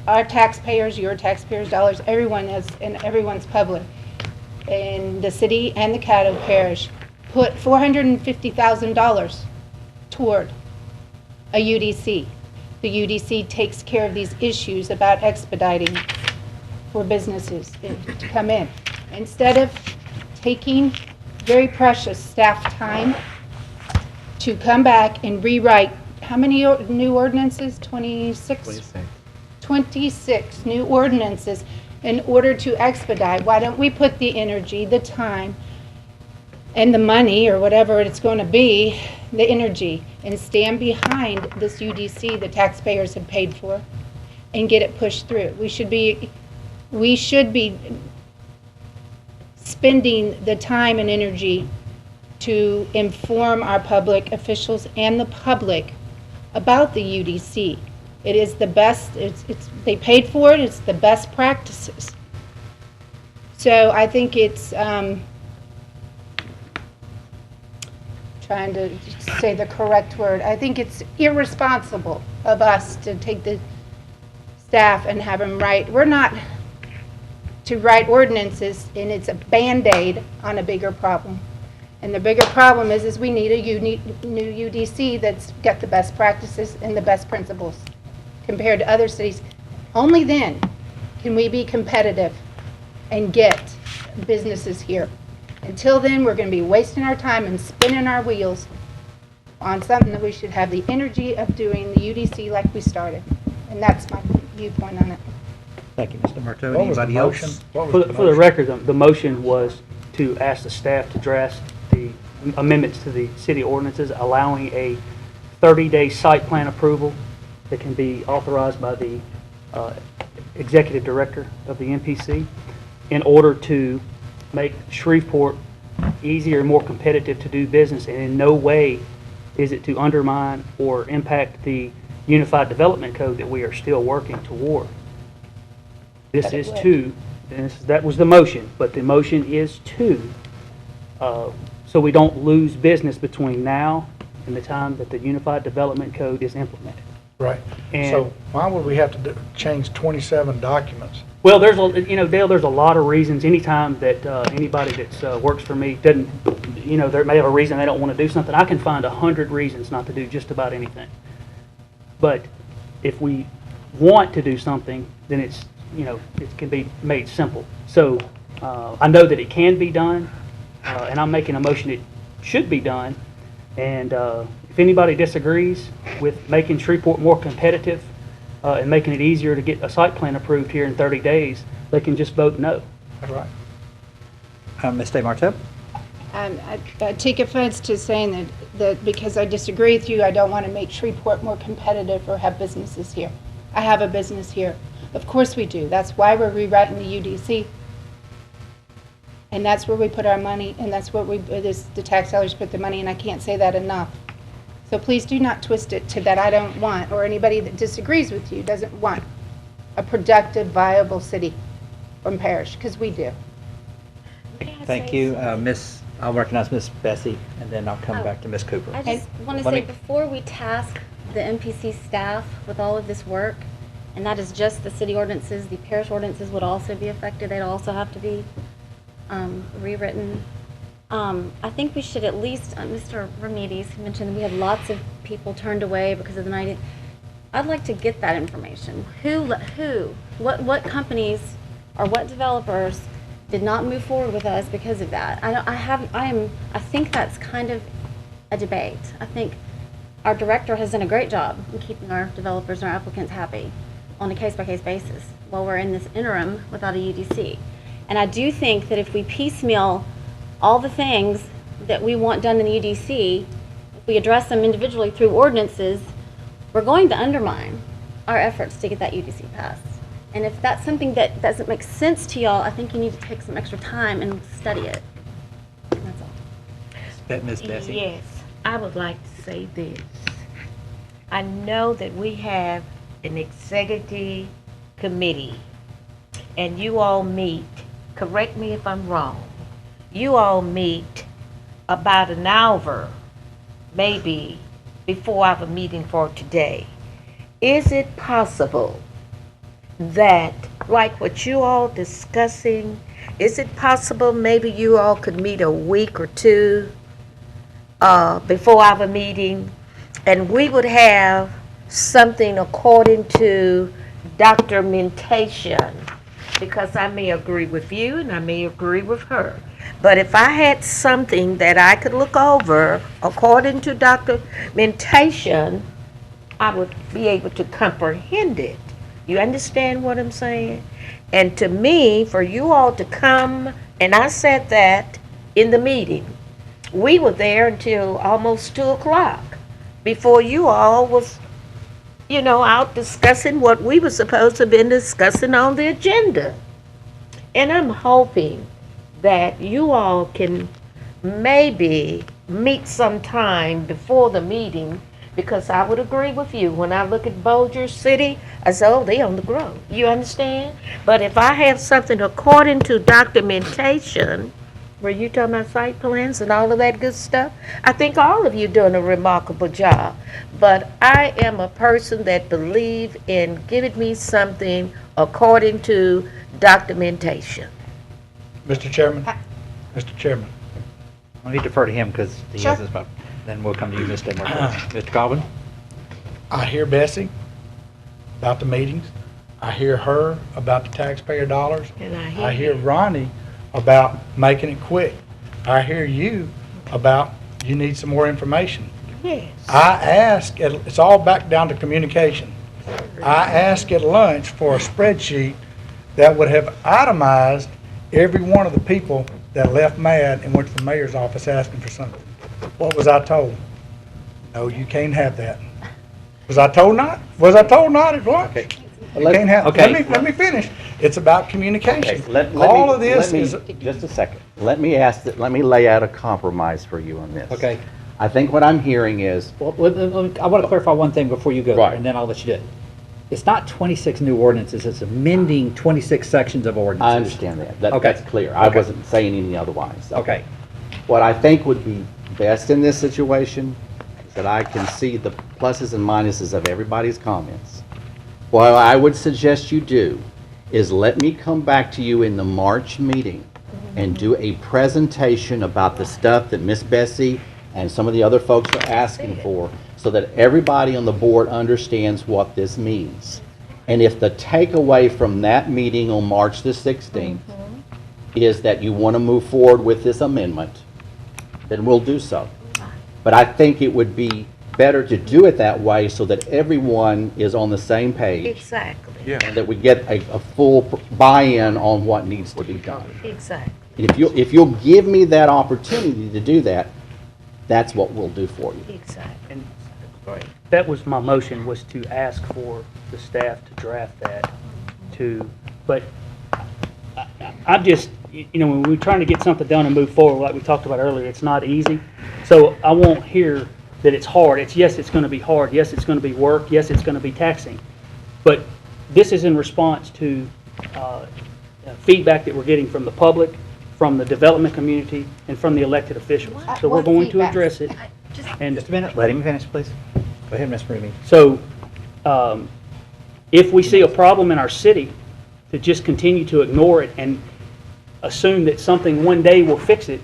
our taxpayers, your taxpayers' dollars, everyone's public. And the city and the Caddo Parish put $450,000 toward a UDC. The UDC takes care of these issues about expediting for businesses to come in. Instead of taking very precious staff time to come back and rewrite how many new ordinances? 26? 26 new ordinances in order to expedite. Why don't we put the energy, the time, and the money, or whatever it's going to be, the energy, and stand behind this UDC the taxpayers have paid for and get it pushed through? We should be spending the time and energy to inform our public officials and the public about the UDC. It is the best, they paid for it, it's the best practices. So I think it's, trying to say the correct word, I think it's irresponsible of us to take the staff and have them write. We're not to write ordinances, and it's a Band-Aid on a bigger problem. And the bigger problem is we need a new UDC that's got the best practices and the best principles compared to other cities. Only then can we be competitive and get businesses here. Until then, we're going to be wasting our time and spinning our wheels on something that we should have the energy of doing the UDC like we started. And that's my viewpoint on it. Thank you, Mr. Marteau. What was the Anybody motion? else? What was For the for the motion? record, the motion was to ask the staff to draft the amendments to the city ordinances, allowing a 30-day site plan approval that can be authorized by the executive director of the MPC in order to make Shreveport easier and more competitive to do business, and in no way is it to undermine or impact the Unified Development Code that we are still working toward. This is to, that was the motion, but the motion is to, so we don't lose business between now and the time that the Unified Development Code is implemented. Right. And- So why would we have to change 27 documents? Well, there's a, Dale, there's a lot of reasons. Anytime that anybody that works for me doesn't, they may have a reason they don't want to do something. I can find 100 reasons not to do just about anything. But if we want to do something, then it's, it can be made simple. So I know that it can be done, and I'm making a motion it should be done. And if anybody disagrees with making Shreveport more competitive and making it easier to get a site plan approved here in 30 days, they can just vote no. That's right. Ms. DeMarteau? I take offense to saying that because I disagree with you, I don't want to make Shreveport more competitive or have businesses here. I have a business here. Of course we do. That's why we're rewriting the UDC. And that's where we put our money, and that's where the tax dollars put the money, and I can't say that enough. So please do not twist it to that I don't want, or anybody that disagrees with you doesn't want a productive, viable city or parish, because we do. Thank you. I'll recognize Ms. Bessie, and then I'll come back to Ms. Cooper. I just want to say, before we task the MPC staff with all of this work, and that is just the city ordinances, the parish ordinances would also be affected. They'd also have to be rewritten. I think we should at least, Mr. Ramirez mentioned we had lots of people turned away because of the night. I'd like to get that information. What companies or what developers did not move forward with us because of that? I think that's kind of a debate. I think our director has done a great job in keeping our developers and our applicants happy on a case-by-case basis while we're in this interim without a UDC. And I do think that if we piecemeal all the things that we want done in the UDC, if we address them individually through ordinances, we're going to undermine our efforts to get that UDC passed. And if that's something that doesn't make sense to y'all, I think you need to take some extra time and study it. That's all. Ms. Bessie? Yes, I would like to say this. I know that we have an executive committee, and you all meet, correct me if I'm wrong, you all meet about an hour, maybe, before our meeting for today. Is it possible that, like what you all discussing, is it possible maybe you all could meet a week or two before our meeting, and we would have something according to documentation, because I may agree with you and I may agree with her. But if I had something that I could look over according to documentation I would be able to comprehend it. You understand what I'm saying? And to me, for you all to come, and I said that in the meeting, we were there until almost 2 o'clock before you all was, out discussing what we were supposed to have been discussing on the agenda. And I'm hoping that you all can maybe meet sometime before the meeting, because I would agree with you. When I look at Bossier City, I say, oh, they on the grow. You understand? But if I have something according to documentation, where you talking about site plans and all of that good stuff, I think all of you doing a remarkable job. But I am a person that believe in giving me something according to documentation. Mr. Chairman? Mr. Chairman? Let me defer to him because he Sure. has his, then we'll come to you, Mr. Marquez. Mr. Calvin? I hear Bessie about the meetings. I hear her about the taxpayer dollars. And I hear Ronnie about making it quick. I hear you about you need some more information. Yes. I ask, it's all back down to communication. I asked at lunch for a spreadsheet that would have itemized every one of the people that left mad and went to the mayor's office asking for something. What was I told? No, you can't have that. Was I told not? Was I told not at lunch? Okay. You can't have, Okay. let me finish. It's about communication. Okay, let All me- of this let me- is, Just a second. Let me lay out a compromise for you on this. Okay. I think what I'm hearing is, Well, I want to clarify one thing before you go there, Right. and then I'll let you do it. It's not 26 new ordinances, it's amending 26 sections of ordinances. I understand that. Okay. That's clear. I Okay. wasn't saying any otherwise. Okay. What I think would be best in this situation is that I can see the pluses and minuses of everybody's comments. What I would suggest you do is let me come back to you in the March meeting and do a presentation about the stuff that Miss Bessie and some of the other folks are asking for, so that everybody on the board understands what this means. And if the takeaway from that meeting on March the 16th is that you want to move forward with this amendment, then we'll do so. But I think it would be better to do it that way so that everyone is on the same page Exactly. and that we get a full buy-in on what needs to be done. Exactly. And if you'll give me that opportunity to do that, that's what we'll do for you. Exactly. And that was my motion, was to ask for the staff to draft that but I'm just, when we're trying to get something done and move forward, like we talked about earlier, it's not easy. So I won't hear that it's hard. Yes, it's going to be hard. Yes, it's going to be work. Yes, it's going to be taxing. But this is in response to feedback that we're getting from the public, from the development community, and from the elected officials. So we're What going to feedback? address it. And Just a minute, let him finish, please. Go ahead, Ms. Remy. so, if we see a problem in our city, to just continue to ignore it and assume that something one day will fix it,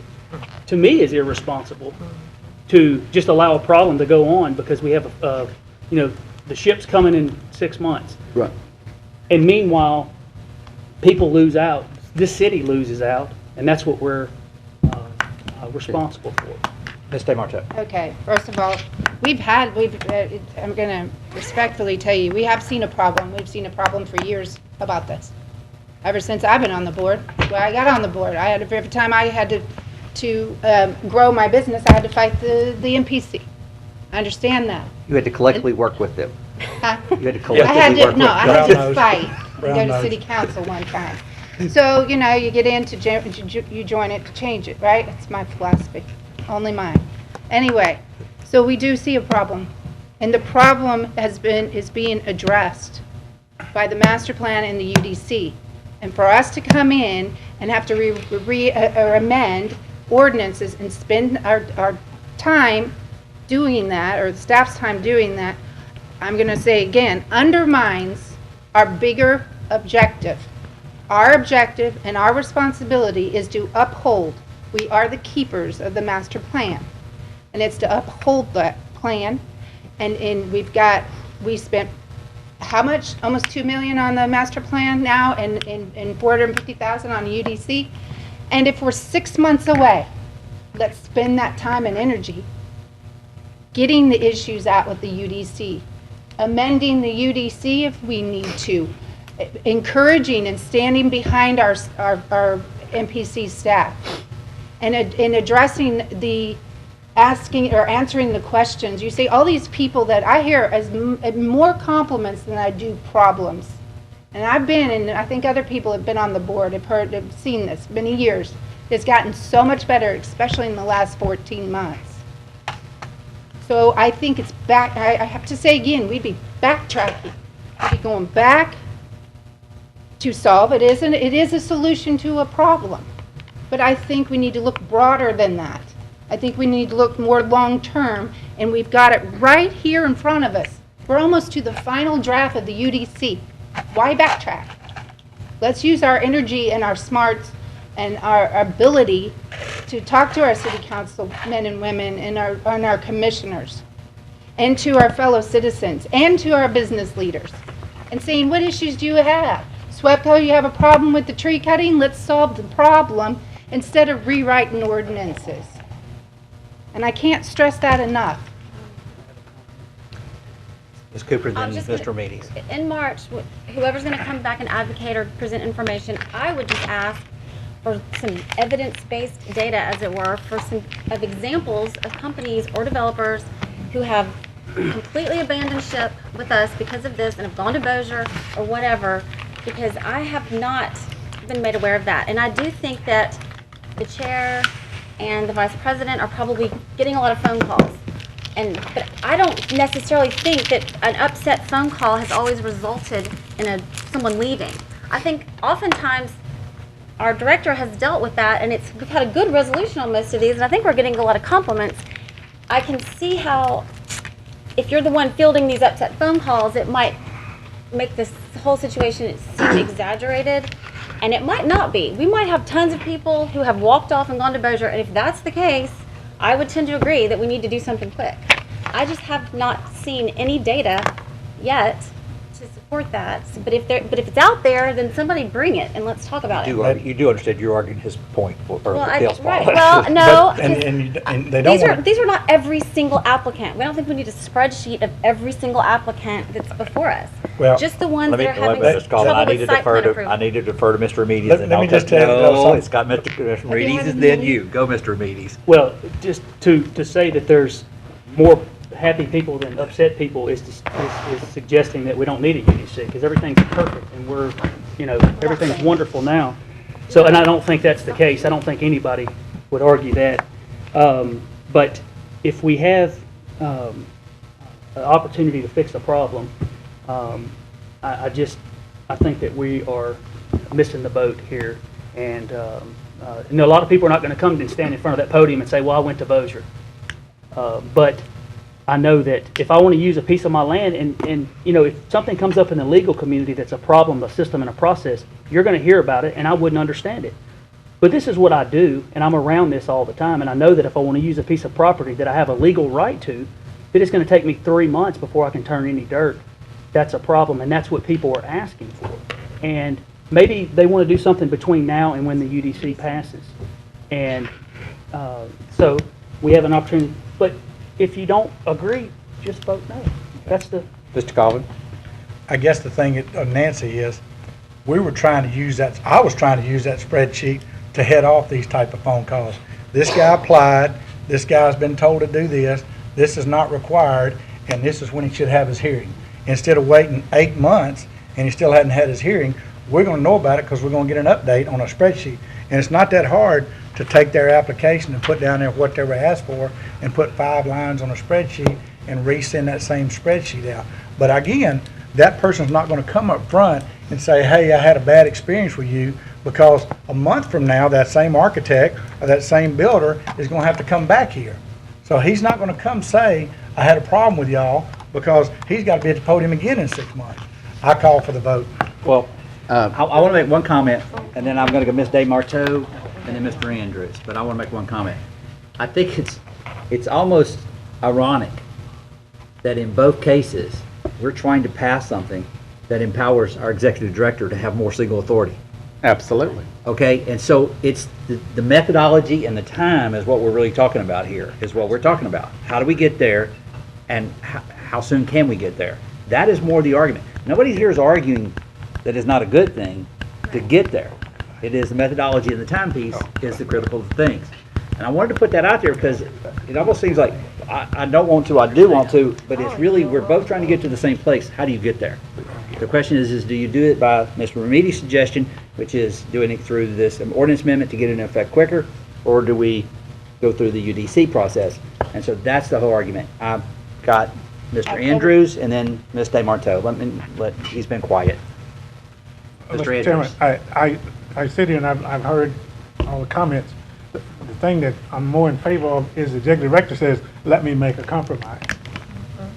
to me is irresponsible. To just allow a problem to go on because we have, the ship's coming in 6 months. Right. And meanwhile, people lose out, this city loses out, and that's what we're responsible for. Ms. DeMarteau. Okay, first of all, I'm going to respectfully tell you, we have seen a problem. We've seen a problem for years about this. Ever since I've been on the board, I got on the board, every time I had to grow my business, I had to fight the MPC. I understand that. You had to collectively work with them. Huh? You had to I collectively had work to, with no, them. I had Brown to nose. fight, Brown go to nose. city council one time. So, you get into, you join it to change it, right? That's my philosophy, only mine. Anyway, so we do see a problem, and the problem is being addressed by the master plan and the UDC. And for us to come in and have to or amend ordinances and spend our time doing that, or the staff's time doing that, I'm going to say again, undermines our bigger objective. Our objective and our responsibility is to uphold. We are the keepers of the master plan. And it's to uphold that plan. And we spent how much? Almost $2 million on the master plan now and $450,000 on the UDC. And if we're 6 months away, let's spend that time and energy getting the issues out with the UDC. amending the UDC if we need to, encouraging and standing behind our MPC staff, and addressing the asking or answering the questions. You see, all these people that I hear as more compliments than I do problems. And I've been, and I think other people have been on the board, have seen this many years. It's gotten so much better, especially in the last 14 months. So I think it's back, I have to say again, we'd be backtracking. We'd be going back to solve. It is a solution to a problem. But I think we need to look broader than that. I think we need to look more long-term, and we've got it right here in front of us. We're almost to the final draft of the UDC. Why backtrack? Let's use our energy and our smarts and our ability to talk to our city council men and women and our commissioners and to our fellow citizens and to our business leaders and saying, what issues do you have? SWEPCO, you have a problem with the tree cutting? Let's solve the problem instead of rewriting ordinances. And I can't stress that enough. Ms. Cooper, then Mr. Meades. In March, whoever's going to come back and advocate or present information, I would just ask for some evidence-based data, as it were, for some of examples of companies or developers who have completely abandoned ship with us because of this and have gone to Bossier or whatever, because I have not been made aware of that. And I do think that the chair and the vice president are probably getting a lot of phone calls. But I don't necessarily think that an upset phone call has always resulted in someone leaving. I think oftentimes our director has dealt with that, and we've had a good resolution on most of these, and I think we're getting a lot of compliments. I can see how, if you're the one fielding these upset phone calls, it might make this whole situation seem exaggerated, and it might not be. We might have tons of people who have walked off and gone to Bossier, and if that's the case, I would tend to agree that we need to do something quick. I just have not seen any data yet to support that. But if it's out there, then somebody bring it and let's talk about it. You do understand you're arguing his point, or Well, Dale's right. point. Well, no. And they don't These are not every single applicant. We don't think we need a spreadsheet of every single applicant that's before us. Well, just the ones that are having Mr. trouble I need with to site plan defer to approval. I need to defer to Mr. Meades. Let and me I'll just take- tell you No, something. it's got Mr. Meades and then you. Go, Mr. Meades. Well, just to say that there's more happy people than upset people is suggesting that we don't need a UDC, because everything's perfect and everything's wonderful now. So, and I don't think that's the case. I don't think anybody would argue that. But if we have an opportunity to fix a problem, I think that we are missing the boat here. And a lot of people are not going to come and stand in front of that podium and say, well, I went to Bossier. But I know that if I want to use a piece of my land and if something comes up in the legal community that's a problem, a system, and a process, you're going to hear about it and I wouldn't understand it. But this is what I do, and I'm around this all the time, and I know that if I want to use a piece of property that I have a legal right to, that it's going to take me 3 months before I can turn any dirt. That's a problem, and that's what people are asking for. And maybe they want to do something between now and when the UDC passes. And so we have an opportunity. But if you don't agree, just vote no. That's the... Mr. Colvin? I guess the thing, Nancy, is I was trying to use that spreadsheet to head off these type of phone calls. This guy applied, this guy's been told to do this is not required, and this is when he should have his hearing. Instead of waiting 8 months and he still hadn't had his hearing, we're going to know about it because we're going to get an update on a spreadsheet. And it's not that hard to take their application and put down there what they were asked for and put 5 lines on a spreadsheet and resend that same spreadsheet out. But again, that person's not going to come up front and say, hey, I had a bad experience with you, because a month from now, that same architect or that same builder is going to have to come back here. So he's not going to come say, I had a problem with y'all, because he's got to be at the podium again in 6 months. I call for the vote. Well, I want to make one comment, and then I'm going to go Ms. DeMarteau and then Mr. Andrews, but I want to make one comment. I think it's almost ironic that in both cases, we're trying to pass something that empowers our executive director to have more single authority. Absolutely. Okay, and so it's the methodology and the time is what we're really talking about here, is what we're talking about. How do we get there, and how soon can we get there? That is more the argument. Nobody here is arguing that it's not a good thing to get there. It is the methodology and the timepiece is the critical things. And I wanted to put that out there because it almost seems like I don't want to, I do want to, but it's really, we're both trying to get to the same place. How do you get there? The question is do you do it by Mr. Remedi's suggestion, which is doing it through this ordinance amendment to get it in effect quicker, or do we go through the UDC process? And so that's the whole argument. I've got Mr. Andrews and then Ms. DeMarteau. He's been quiet. Mr. Chairman, I sit here and I've heard all the comments. The thing that I'm more in favor of is the executive director says, let me make a compromise.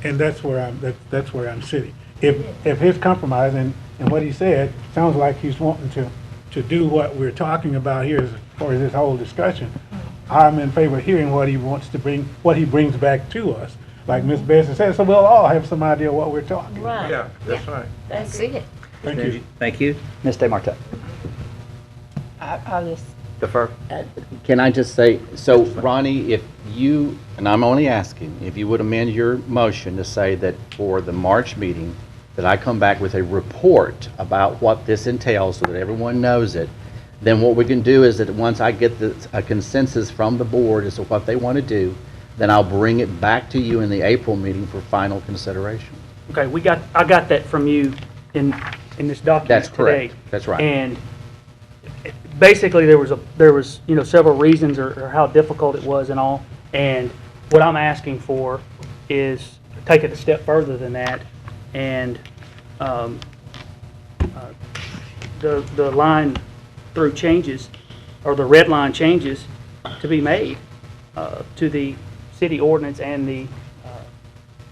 And that's where I'm sitting. If his compromise and what he said sounds like he's wanting to do what we're talking about here as far as this whole discussion, I'm in favor of hearing what he wants to bring, what he brings back to us. Like Ms. Bessie said, so we'll all have some idea what we're talking about. Right. Yeah, that's right. That's it. Thank you. Thank you. Ms. DeMarteau. I'll just, Defer. Can I just say, so Ronnie, if you, and I'm only asking, if you would amend your motion to say that for the March meeting, that I come back with a report about what this entails so that everyone knows it, then what we can do is that once I get a consensus from the board as to what they want to do, then I'll bring it back to you in the April meeting for final consideration. Okay, I got that from you in this document That's today. correct. That's right. And basically, there was several reasons or how difficult it was and all. And what I'm asking for is take it a step further than that, and the line through changes, or the red line changes, to be made to the city ordinance and the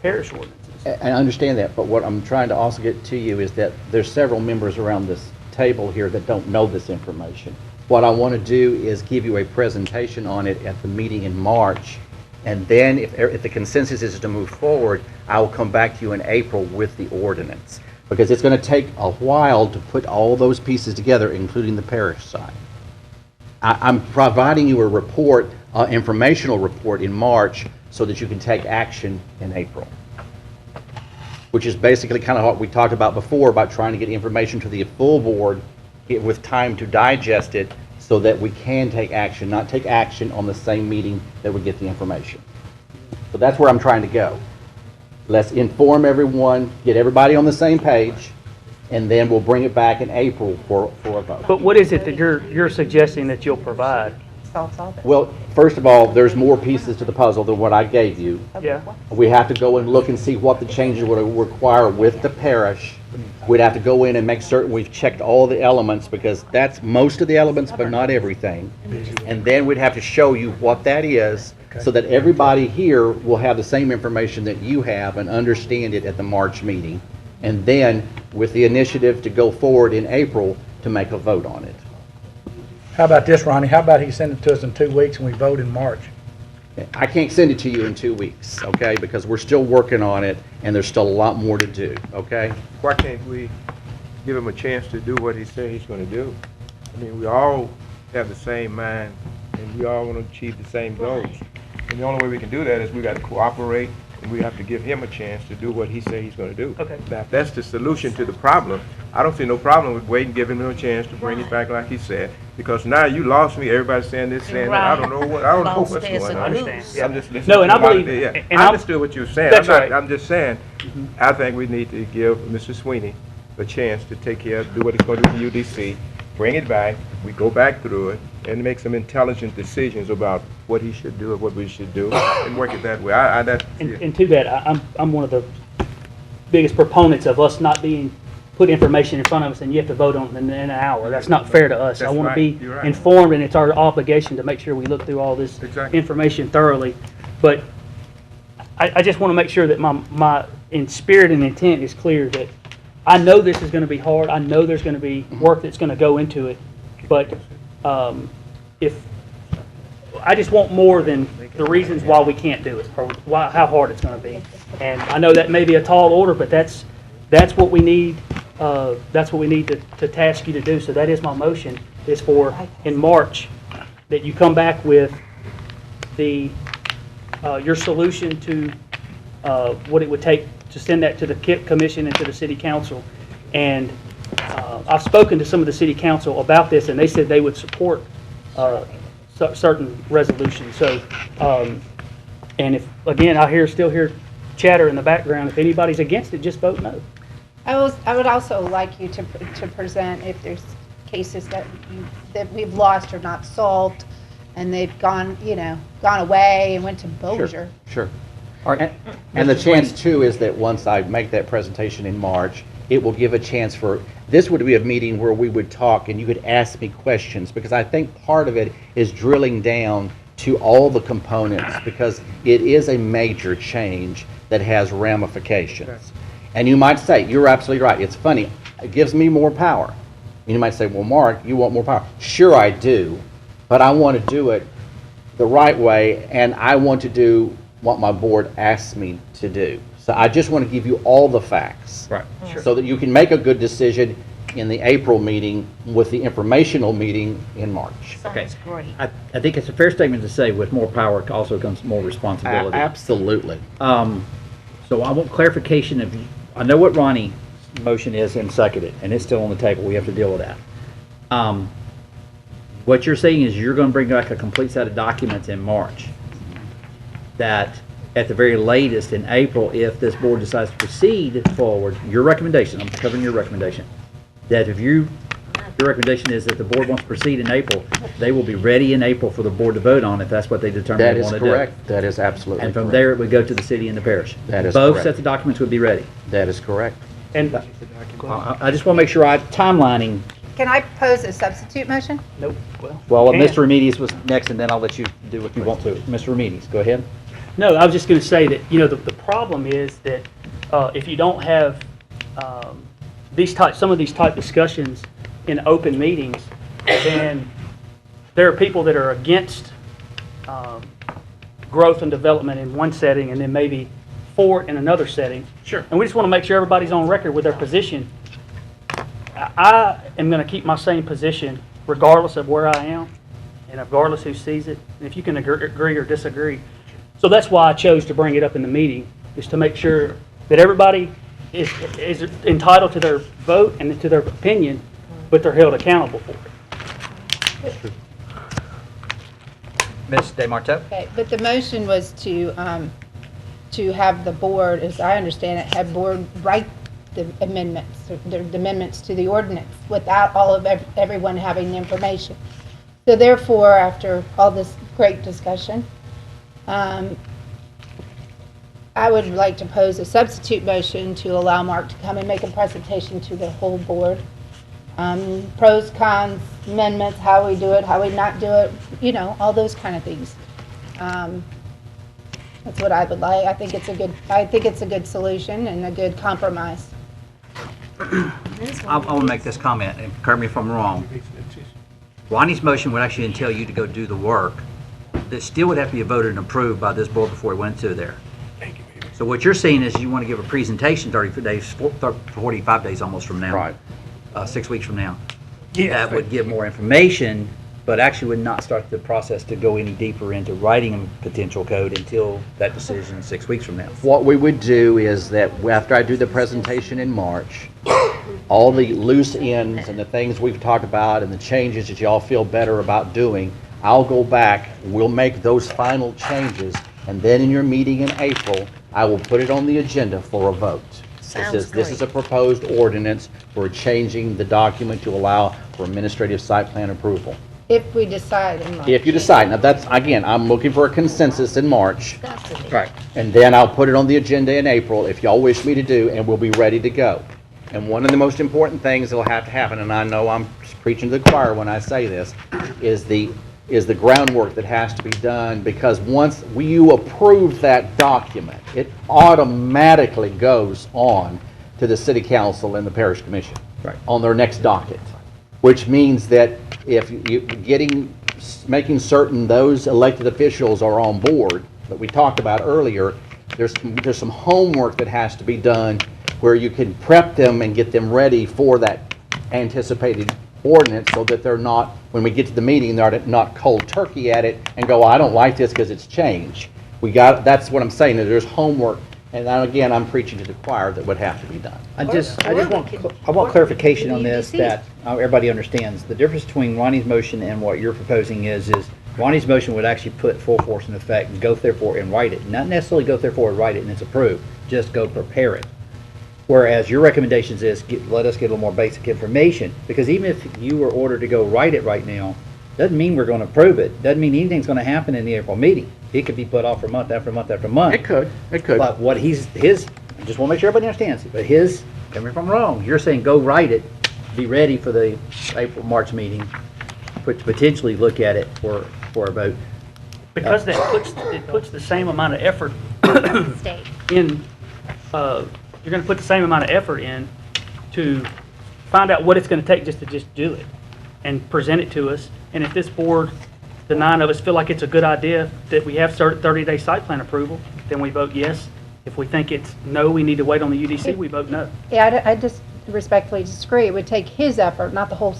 parish ordinances. I understand that, but what I'm trying to also get to you is that there's several members around this table here that don't know this information. What I want to do is give you a presentation on it at the meeting in March, and then if the consensus is to move forward, I will come back to you in April with the ordinance, because it's going to take a while to put all those pieces together, including the parish side. I'm providing you a report, informational report in March, so that you can take action in April, which is basically kind of what we talked about before, about trying to get information to the full board with time to digest it so that we can take action, not take action on the same meeting that we get the information. So that's where I'm trying to go. Let's inform everyone, get everybody on the same page, and then we'll bring it back in April for a vote. But what is it that you're suggesting that you'll provide? Well, first of all, there's more pieces to the puzzle than what I gave you. Yeah. We have to go and look and see what the changes would require with the parish. We'd have to go in and make certain we've checked all the elements, because that's most of the elements, but not everything. And then we'd have to show you what that is, so that everybody here will have the same information that you have and understand it at the March meeting. And then, with the initiative to go forward in April, to make a vote on it. How about this, Ronnie? How about he send it to us in 2 weeks and we vote in March? I can't send it to you in 2 weeks, okay? Because we're still working on it, and there's still a lot more to do, okay? Why can't we give him a chance to do what he said he's going to do? I mean, we all have the same mind, and we all want to achieve the same goals. And the only way we can do that is we got to cooperate, and we have to give him a chance to do what he said he's going to do. Okay. Now, if that's the solution to the problem, I don't see no problem with waiting, giving him a chance to bring it back like he said. Because now you lost me. Everybody's saying this, saying that. I don't know what's going on. I understand. Yeah. I'm just listening. No, and I believe. Yeah. And I understood what you were saying. That's right. I'm just saying. I think we need to give Mr. Sweeney a chance to take care of, do what he's going to do for UDC, bring it back, we go back through it, and make some intelligent decisions about what he should do and what we should do, and work it that way. And to that, I'm one of the biggest proponents of us not being put information in front of us and you have to vote on it in an hour. That's not fair to us. I want to be informed, and it's our obligation to make sure we look through all this information thoroughly. But I just want to make sure that my in spirit and intent is clear, that I know this is going to be hard. I know there's going to be work that's going to go into it. But if I just want more than the reasons why we can't do it, or how hard it's going to be. And I know that may be a tall order, but that's what we need. That's what we need to task you to do. So that is my motion, is for in March that you come back with your solution to what it would take to send that to the commission and to the city council. And I've spoken to some of the city council about this, and they said they would support certain resolutions. So, and if, again, still hear chatter in the background, if anybody's against it, just vote no. I would also like you to present if there's cases that we've lost or not solved, and they've gone away and went to Bossier. Sure. And the chance too is that once I make that presentation in March, it will give a chance for, this would be a meeting where we would talk and you could ask me questions, because I think part of it is drilling down to all the components, because it is a major change that has ramifications. And you might say, you're absolutely right, it's funny, it gives me more power. And you might say, well, Mark, you want more power. Sure I do, but I want to do it the right way, and I want to do what my board asks me to do. So I just want to give you all the facts. Right. Sure. So that you can make a good decision in the April meeting with the informational meeting in March. Okay. Sounds great. I think it's a fair statement to say with more power also comes more responsibility. Absolutely. So I want clarification of, I know what Ronnie's motion is and seconded, and it's still on the table. We have to deal with that. What you're saying is you're going to bring back a complete set of documents in March that at the very latest in April, if this board decides to proceed forward, your recommendation, I'm covering your recommendation, that if your recommendation is that the board wants to proceed in April, they will be ready in April for the board to vote on if that's what they determine That they is want to do. correct. That is absolutely And from correct. there, it would go to the city and the parish. That is Both correct. sets of documents would be ready. That is correct. And I just want to make sure I'm timelining. Can I pose a substitute motion? Nope. Well, Can. Mr. Remedies was next, and then I'll let you do what you want to. Mr. Remedies, go ahead. No, I was just going to say that, the problem is that if you don't have some of these type discussions in open meetings, then there are people that are against growth and development in one setting and then maybe for it in another setting. Sure. And we just want to make sure everybody's on record with their position. I am going to keep my same position regardless of where I am and regardless who sees it, and if you can agree or disagree. So that's why I chose to bring it up in the meeting, is to make sure that everybody is entitled to their vote and to their opinion, but they're held accountable for it. Ms. DeMarteau? Okay, but the motion was to have the board, as I understand it, have board write the amendments, the amendments to the ordinance without all of everyone having the information. So therefore, after all this great discussion, I would like to pose a substitute motion to allow Mark to come and make a presentation to the whole board. Pros, cons, amendments, how we do it, how we not do it, all those kind of things. That's what I would like. I think it's a good solution and a good compromise. I want to make this comment, and correct me if I'm wrong. Ronnie's motion would actually entail you to go do the work. That still would have to be voted and approved by this board before it went to there. So what you're saying is you want to give a presentation 30 days, 45 days almost from now. Right. 6 weeks from now. That would give more information, but actually would not start the process to go any deeper into writing a potential code until that decision 6 weeks from now. What we would do is that after I do the presentation in March, all the loose ends and the things we've talked about and the changes that y'all feel better about doing, I'll go back, we'll make those final changes, and then in your meeting in April, I will put it on the agenda for a vote. This is a proposed ordinance for changing the document to allow for administrative site plan approval. If we decide in March. If you decide, now that's, again, I'm looking for a consensus in March. Right. And then I'll put it on the agenda in April if y'all wish me to do, and we'll be ready to go. And one of the most important things that will have to happen, and I know I'm preaching to the choir when I say this, is the groundwork that has to be done, because once you approve that document, it automatically goes on to the city council and the parish commission on their next docket, which means that if you making certain those elected officials are on board that we talked about earlier, there's some homework that has to be done where you can prep them and get them ready for that anticipated ordinance, so that they're not, when we get to the meeting, they're not cold turkey at it and go, well, I don't like this because it's changed. That's what I'm saying, that there's homework And again, I'm preaching to the choir that would have to be done. I want clarification on this, that everybody understands. The difference between Ronnie's motion and what you're proposing is Ronnie's motion would actually put full force in effect and go therefore and write it. Not necessarily go therefore and write it and it's approved, just go prepare it. Whereas your recommendations is, let us get a little more basic information, because even if you were ordered to go write it right now, doesn't mean we're gonna approve it, doesn't mean anything's gonna happen in the April meeting. It could be put off for month after month after month. It could. But what I just wanna make sure everybody understands, but tell me if I'm wrong, you're saying go write it, be ready for the April, March meeting, potentially look at it for a vote. Because it puts the same amount of effort State. in, you're gonna put the same amount of effort in to find out what it's gonna take just to do it and present it to us. And if this board, the 9 of us, feel like it's a good idea that we have 30-day site plan approval, then we vote yes. If we think it's no, we need to wait on the UDC, we vote no. Yeah, I just respectfully disagree. It would take his effort, not the whole,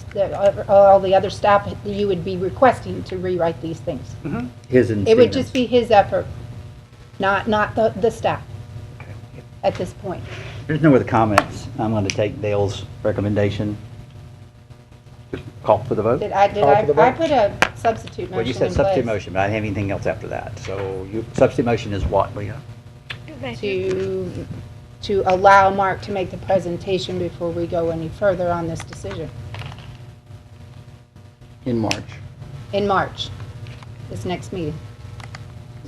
all the other staff that you would be requesting to rewrite these things. His and It would Stevens. just be his effort, not the staff at this point. There's no other comments. I'm going to take Dale's recommendation. Just call for the vote. I put a substitute motion in place. Well, you said substitute motion, but I didn't have anything else after that. So substitute motion is what, Leah? To allow Mark to make the presentation before we go any further on this decision. In March. In March, this next meeting.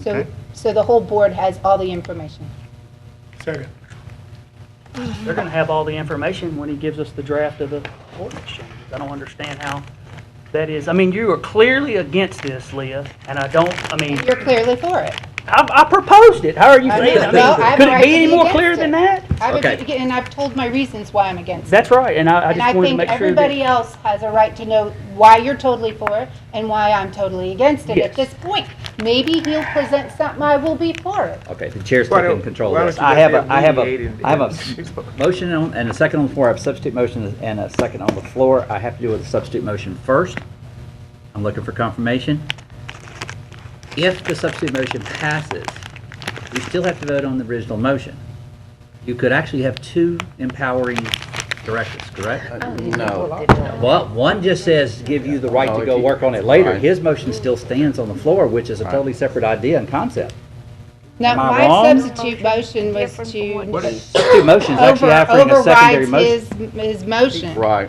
Okay. So the whole board has all the information. Second. They're gonna have all the information when he gives us the draft of the ordinance changes. I don't understand how that is. I mean, you are clearly against this, Leah, and You're clearly for it. I proposed it. How are you saying? Could it be any more against clear it. than that? And I've told my reasons why I'm against it. That's right, and I just wanted to make think sure everybody that. else has a right to know why you're totally for it and why I'm totally against it Yes. at this point. Maybe he'll present something I will be for it. Okay, the chair's Why taking don't- control why of this. don't you I have let them mediate a motion and a second on the floor. I have a substitute motion and a second on the floor. I have to do with the substitute motion first. I'm looking for confirmation. If the substitute motion passes, we still have to vote on the original motion. You could actually have 2 empowering directives, correct? No. Well, one just says give you the right to go work on it later. Right. His motion still stands on the floor, which is a totally separate idea and concept. Now, Am I my wrong? substitute motion was to Substitute motion is actually offering a secondary motion. overrides his motion. Right.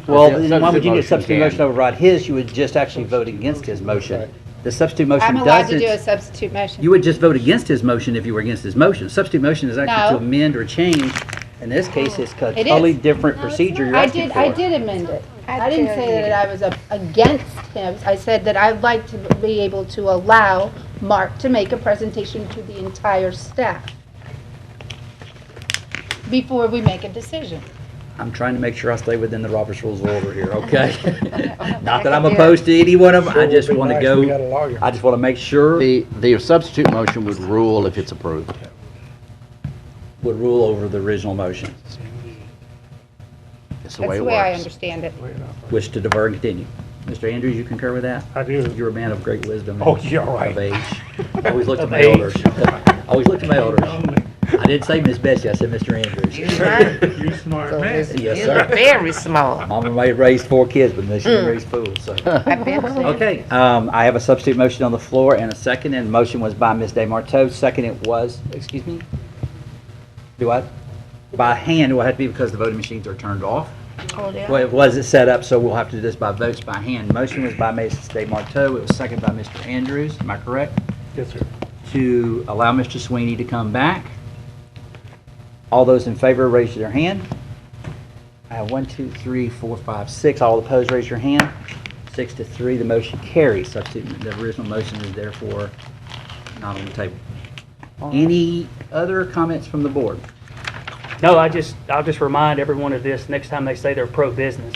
Well, Yeah, then why would you need a substitute substitute motion motion to override his? You would just actually vote against his motion. The substitute motion I'm allowed to do a doesn't, substitute motion. you would just vote against his motion if you were against his motion. Substitute motion is actually No. to amend or change. In this case, it's a It totally is. different procedure you're I asking did for. amend it. I didn't say that I was against him. I said that I'd like to be able to allow Mark to make a presentation to the entire staff before we make a decision. I'm trying to make sure I stay within the Robert's Rules of Order here, okay? Not that I'm opposed to any one of them, I just want to go, I just want to make sure The substitute motion would rule if it's approved. would rule over the original motion, It's That's the way I understand it. which to defer and continue. Mr. Andrews, you concur with that? I do. You're a man of great wisdom. Oh, yeah, right. Of age. Always look to Of my age. elders. Always look to my elders. I didn't say Miss Bessie, I said Mr. Andrews. You smart man. Yes, sir. Very small. Mama may have raised 4 kids, but she didn't raise fools, so. Okay, I have a substitute motion on the floor and a second, and the motion was by Ms. DeMarteau. Second, it was, excuse me? Do I? By hand, it will have to be because the voting machines are turned off. Well, it wasn't set up, so we'll have to do this by votes by hand. Motion was by Mrs. DeMarteau. It was seconded by Mr. Andrews. Am I correct? Yes, sir. To allow Mr. Sweeney to come back. All those in favor, raise your hand. I have 1, 2, 3, 4, 5, 6. All opposed, raise your hand. 6-3, the motion carries. Substitute, the original motion is therefore not on the table. Any other comments from the board? No, I'll just remind everyone of this next time they say they're pro-business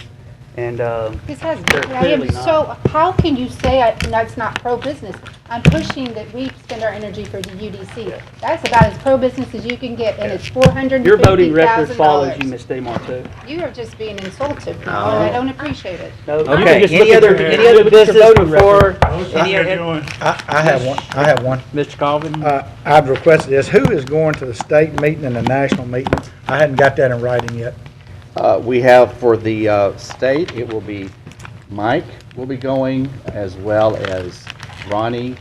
And This has, they're I am clearly not. so, how can you say that's not pro-business? I'm pushing that we spend our energy for the UDC. That's about as pro-business as you can get, and it's Your voting record follows you, $450,000. Ms. DeMarco. You are just being insulted, and I don't appreciate it. No, you can Okay, just any look at other, your- any look other at your business voting before? record. Any other- I have one, I have one. Mr. Colvin? I've requested this, who is going to the state meeting and the national meeting? I hadn't got that in writing yet. We have for the state, it will be Mike will be going, as well as Ronnie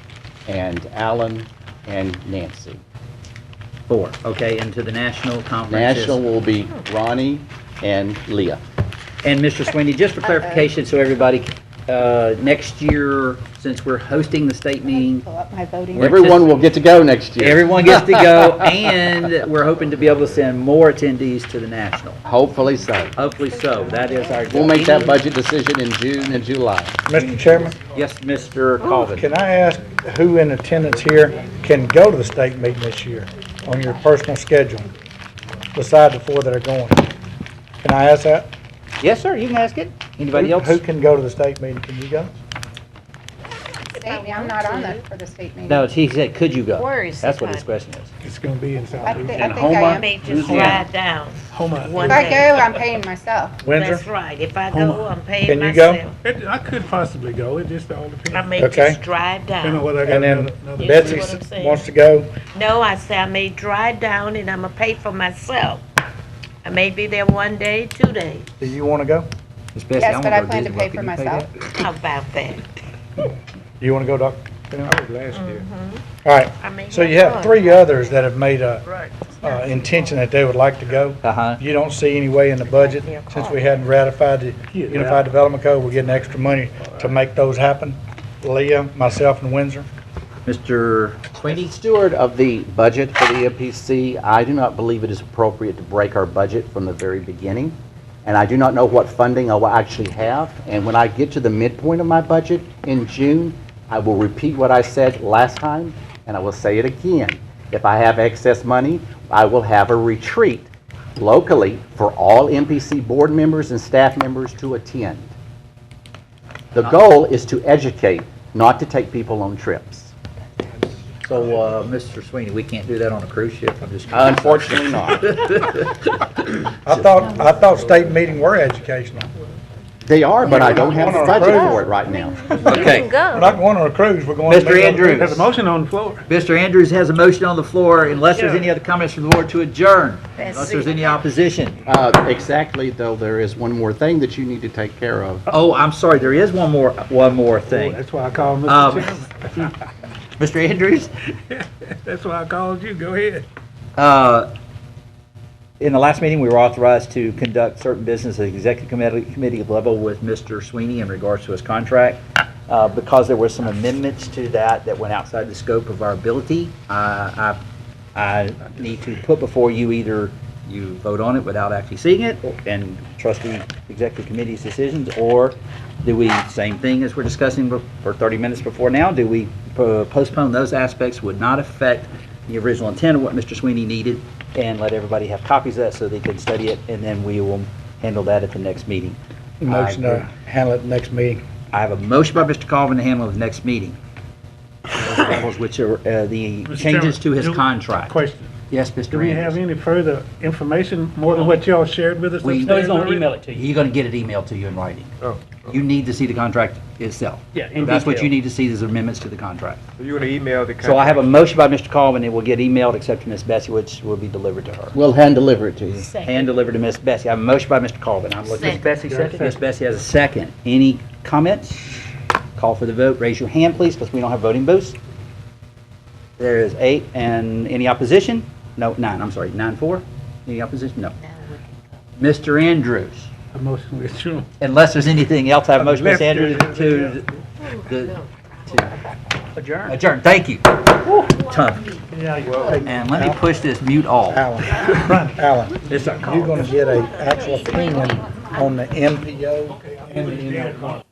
and Alan and Nancy. 4, okay, and to the national conference. National will be Ronnie and Leah. And Mr. Sweeney, just for clarification, so everybody, next year, since we're hosting the state meeting, Pull up my voting. Everyone will get to go next year. everyone gets to go, and we're hoping to be able to send more attendees to the national. Hopefully so. Hopefully so, that is our goal. We'll make that budget decision in June and July. Mr. Chairman, Yes, Mr. Colvin. can I ask who in attendance here can go to the state meeting this year on your personal schedule, beside the 4 that are going? Can I ask that? Yes, sir, you can ask it. Anybody else? Who can go to the state meeting? Can you go? State, I'm not on for the state meeting. No, he said, could you go? Where is That's it, what his question is. It's gonna be in South I Louisiana. think I I am. may just drive down. Homa. One If I day. go, I'm paying myself. Windsor? That's right. If I Homa. go, I'm paying Can you go? myself. I could possibly go, it just all I depends. may Okay. just drive Depending on down. whether I got And then another. You Betsy see what I'm saying? wants to go. No, I say I may drive down and I'm gonna pay for myself. I may be there one day, 2 days. Do you want to go? Ms. Bessie, Yes, wanna but I go plan to Disney pay World. for Can you myself. that? How about that? Do you want to go, Doctor? I was last year. All right, I may so have you have fun. 3 others that have made a Right. intention that they would like to go. Uh-huh. You don't see any way in the budget, since we hadn't ratified the Yeah. Unified Development Code, we're getting extra money to make those happen. Leah, myself, and Windsor. Mr. Sweeney, steward of the budget for the MPC, I do not believe it is appropriate to break our budget from the very beginning. And I do not know what funding I will actually have. And when I get to the midpoint of my budget in June, I will repeat what I said last time, and I will say it again. If I have excess money, I will have a retreat locally for all MPC board members and staff members to attend. The goal is to educate, not to take people on trips. So, Mr. Sweeney, we can't do that on a cruise ship? I'm just curious. Unfortunately not. I thought state meeting were educational. They are, but I don't have the budget for it right now. Okay. We're not going on a cruise, we're going to. Mr. Andrews. There's a motion on the floor. Mr. Andrews has a motion on the floor, unless there's Sure. any other comments from the board to adjourn, That's unless there's it. any opposition. Exactly, though, there is one more thing that you need to take care of. Oh, I'm sorry, there is one more Oh, thing. that's why I called Mr. Um, Chairman. Mr. Andrews? That's why I called you, go ahead. In the last meeting, we were authorized to conduct certain business at the executive committee level with Mr. Sweeney in regards to his contract. Because there were some amendments to that went outside the scope of our ability, I need to put before you either you vote on it without actually seeing it and trust the executive committee's decisions, or do we, same thing as we're discussing for 30 minutes before now, do we postpone those aspects, would not affect the original intent of what Mr. Sweeney needed, and let everybody have copies of that so they can study it, and then we will handle that at the next meeting. Motion to handle it next meeting. I have a motion by Mr. Colvin to handle it the next meeting. Which are the Mr. changes to Chairman, his contract. Question. Yes, Mr. Do we have Andrews. any further information, more than what y'all shared with us? We- upstairs He's gonna already? email it to you. You're gonna get it emailed to you in writing. Oh, You need to see the contract itself. Yeah, in That's what detail. you need to see, is amendments to the contract. so you're gonna email the. So I have a motion by Mr. Colvin, it will get emailed except to Ms. Bessie, which will be delivered to her. We'll hand deliver it to you. Hand delivered to Ms. Bessie. I have a motion by Mr. Colvin. I'm looking. Second. Bessie, second. Ms. Bessie has a second. Any comments? Call for the vote. Raise your hand, please, because we don't have voting booths. There is 8, and any opposition? No, 9, I'm sorry, 9-4? Any opposition? No. Mr. Andrews, A motion with you. unless there's anything else, I have a motion, Ms. Unless Andrews, there's to Adjourn. adjourn. Thank you. Tough. And let me push this mute off. Alan, It's a you're gonna get a actual opinion on the MPO and the NL1.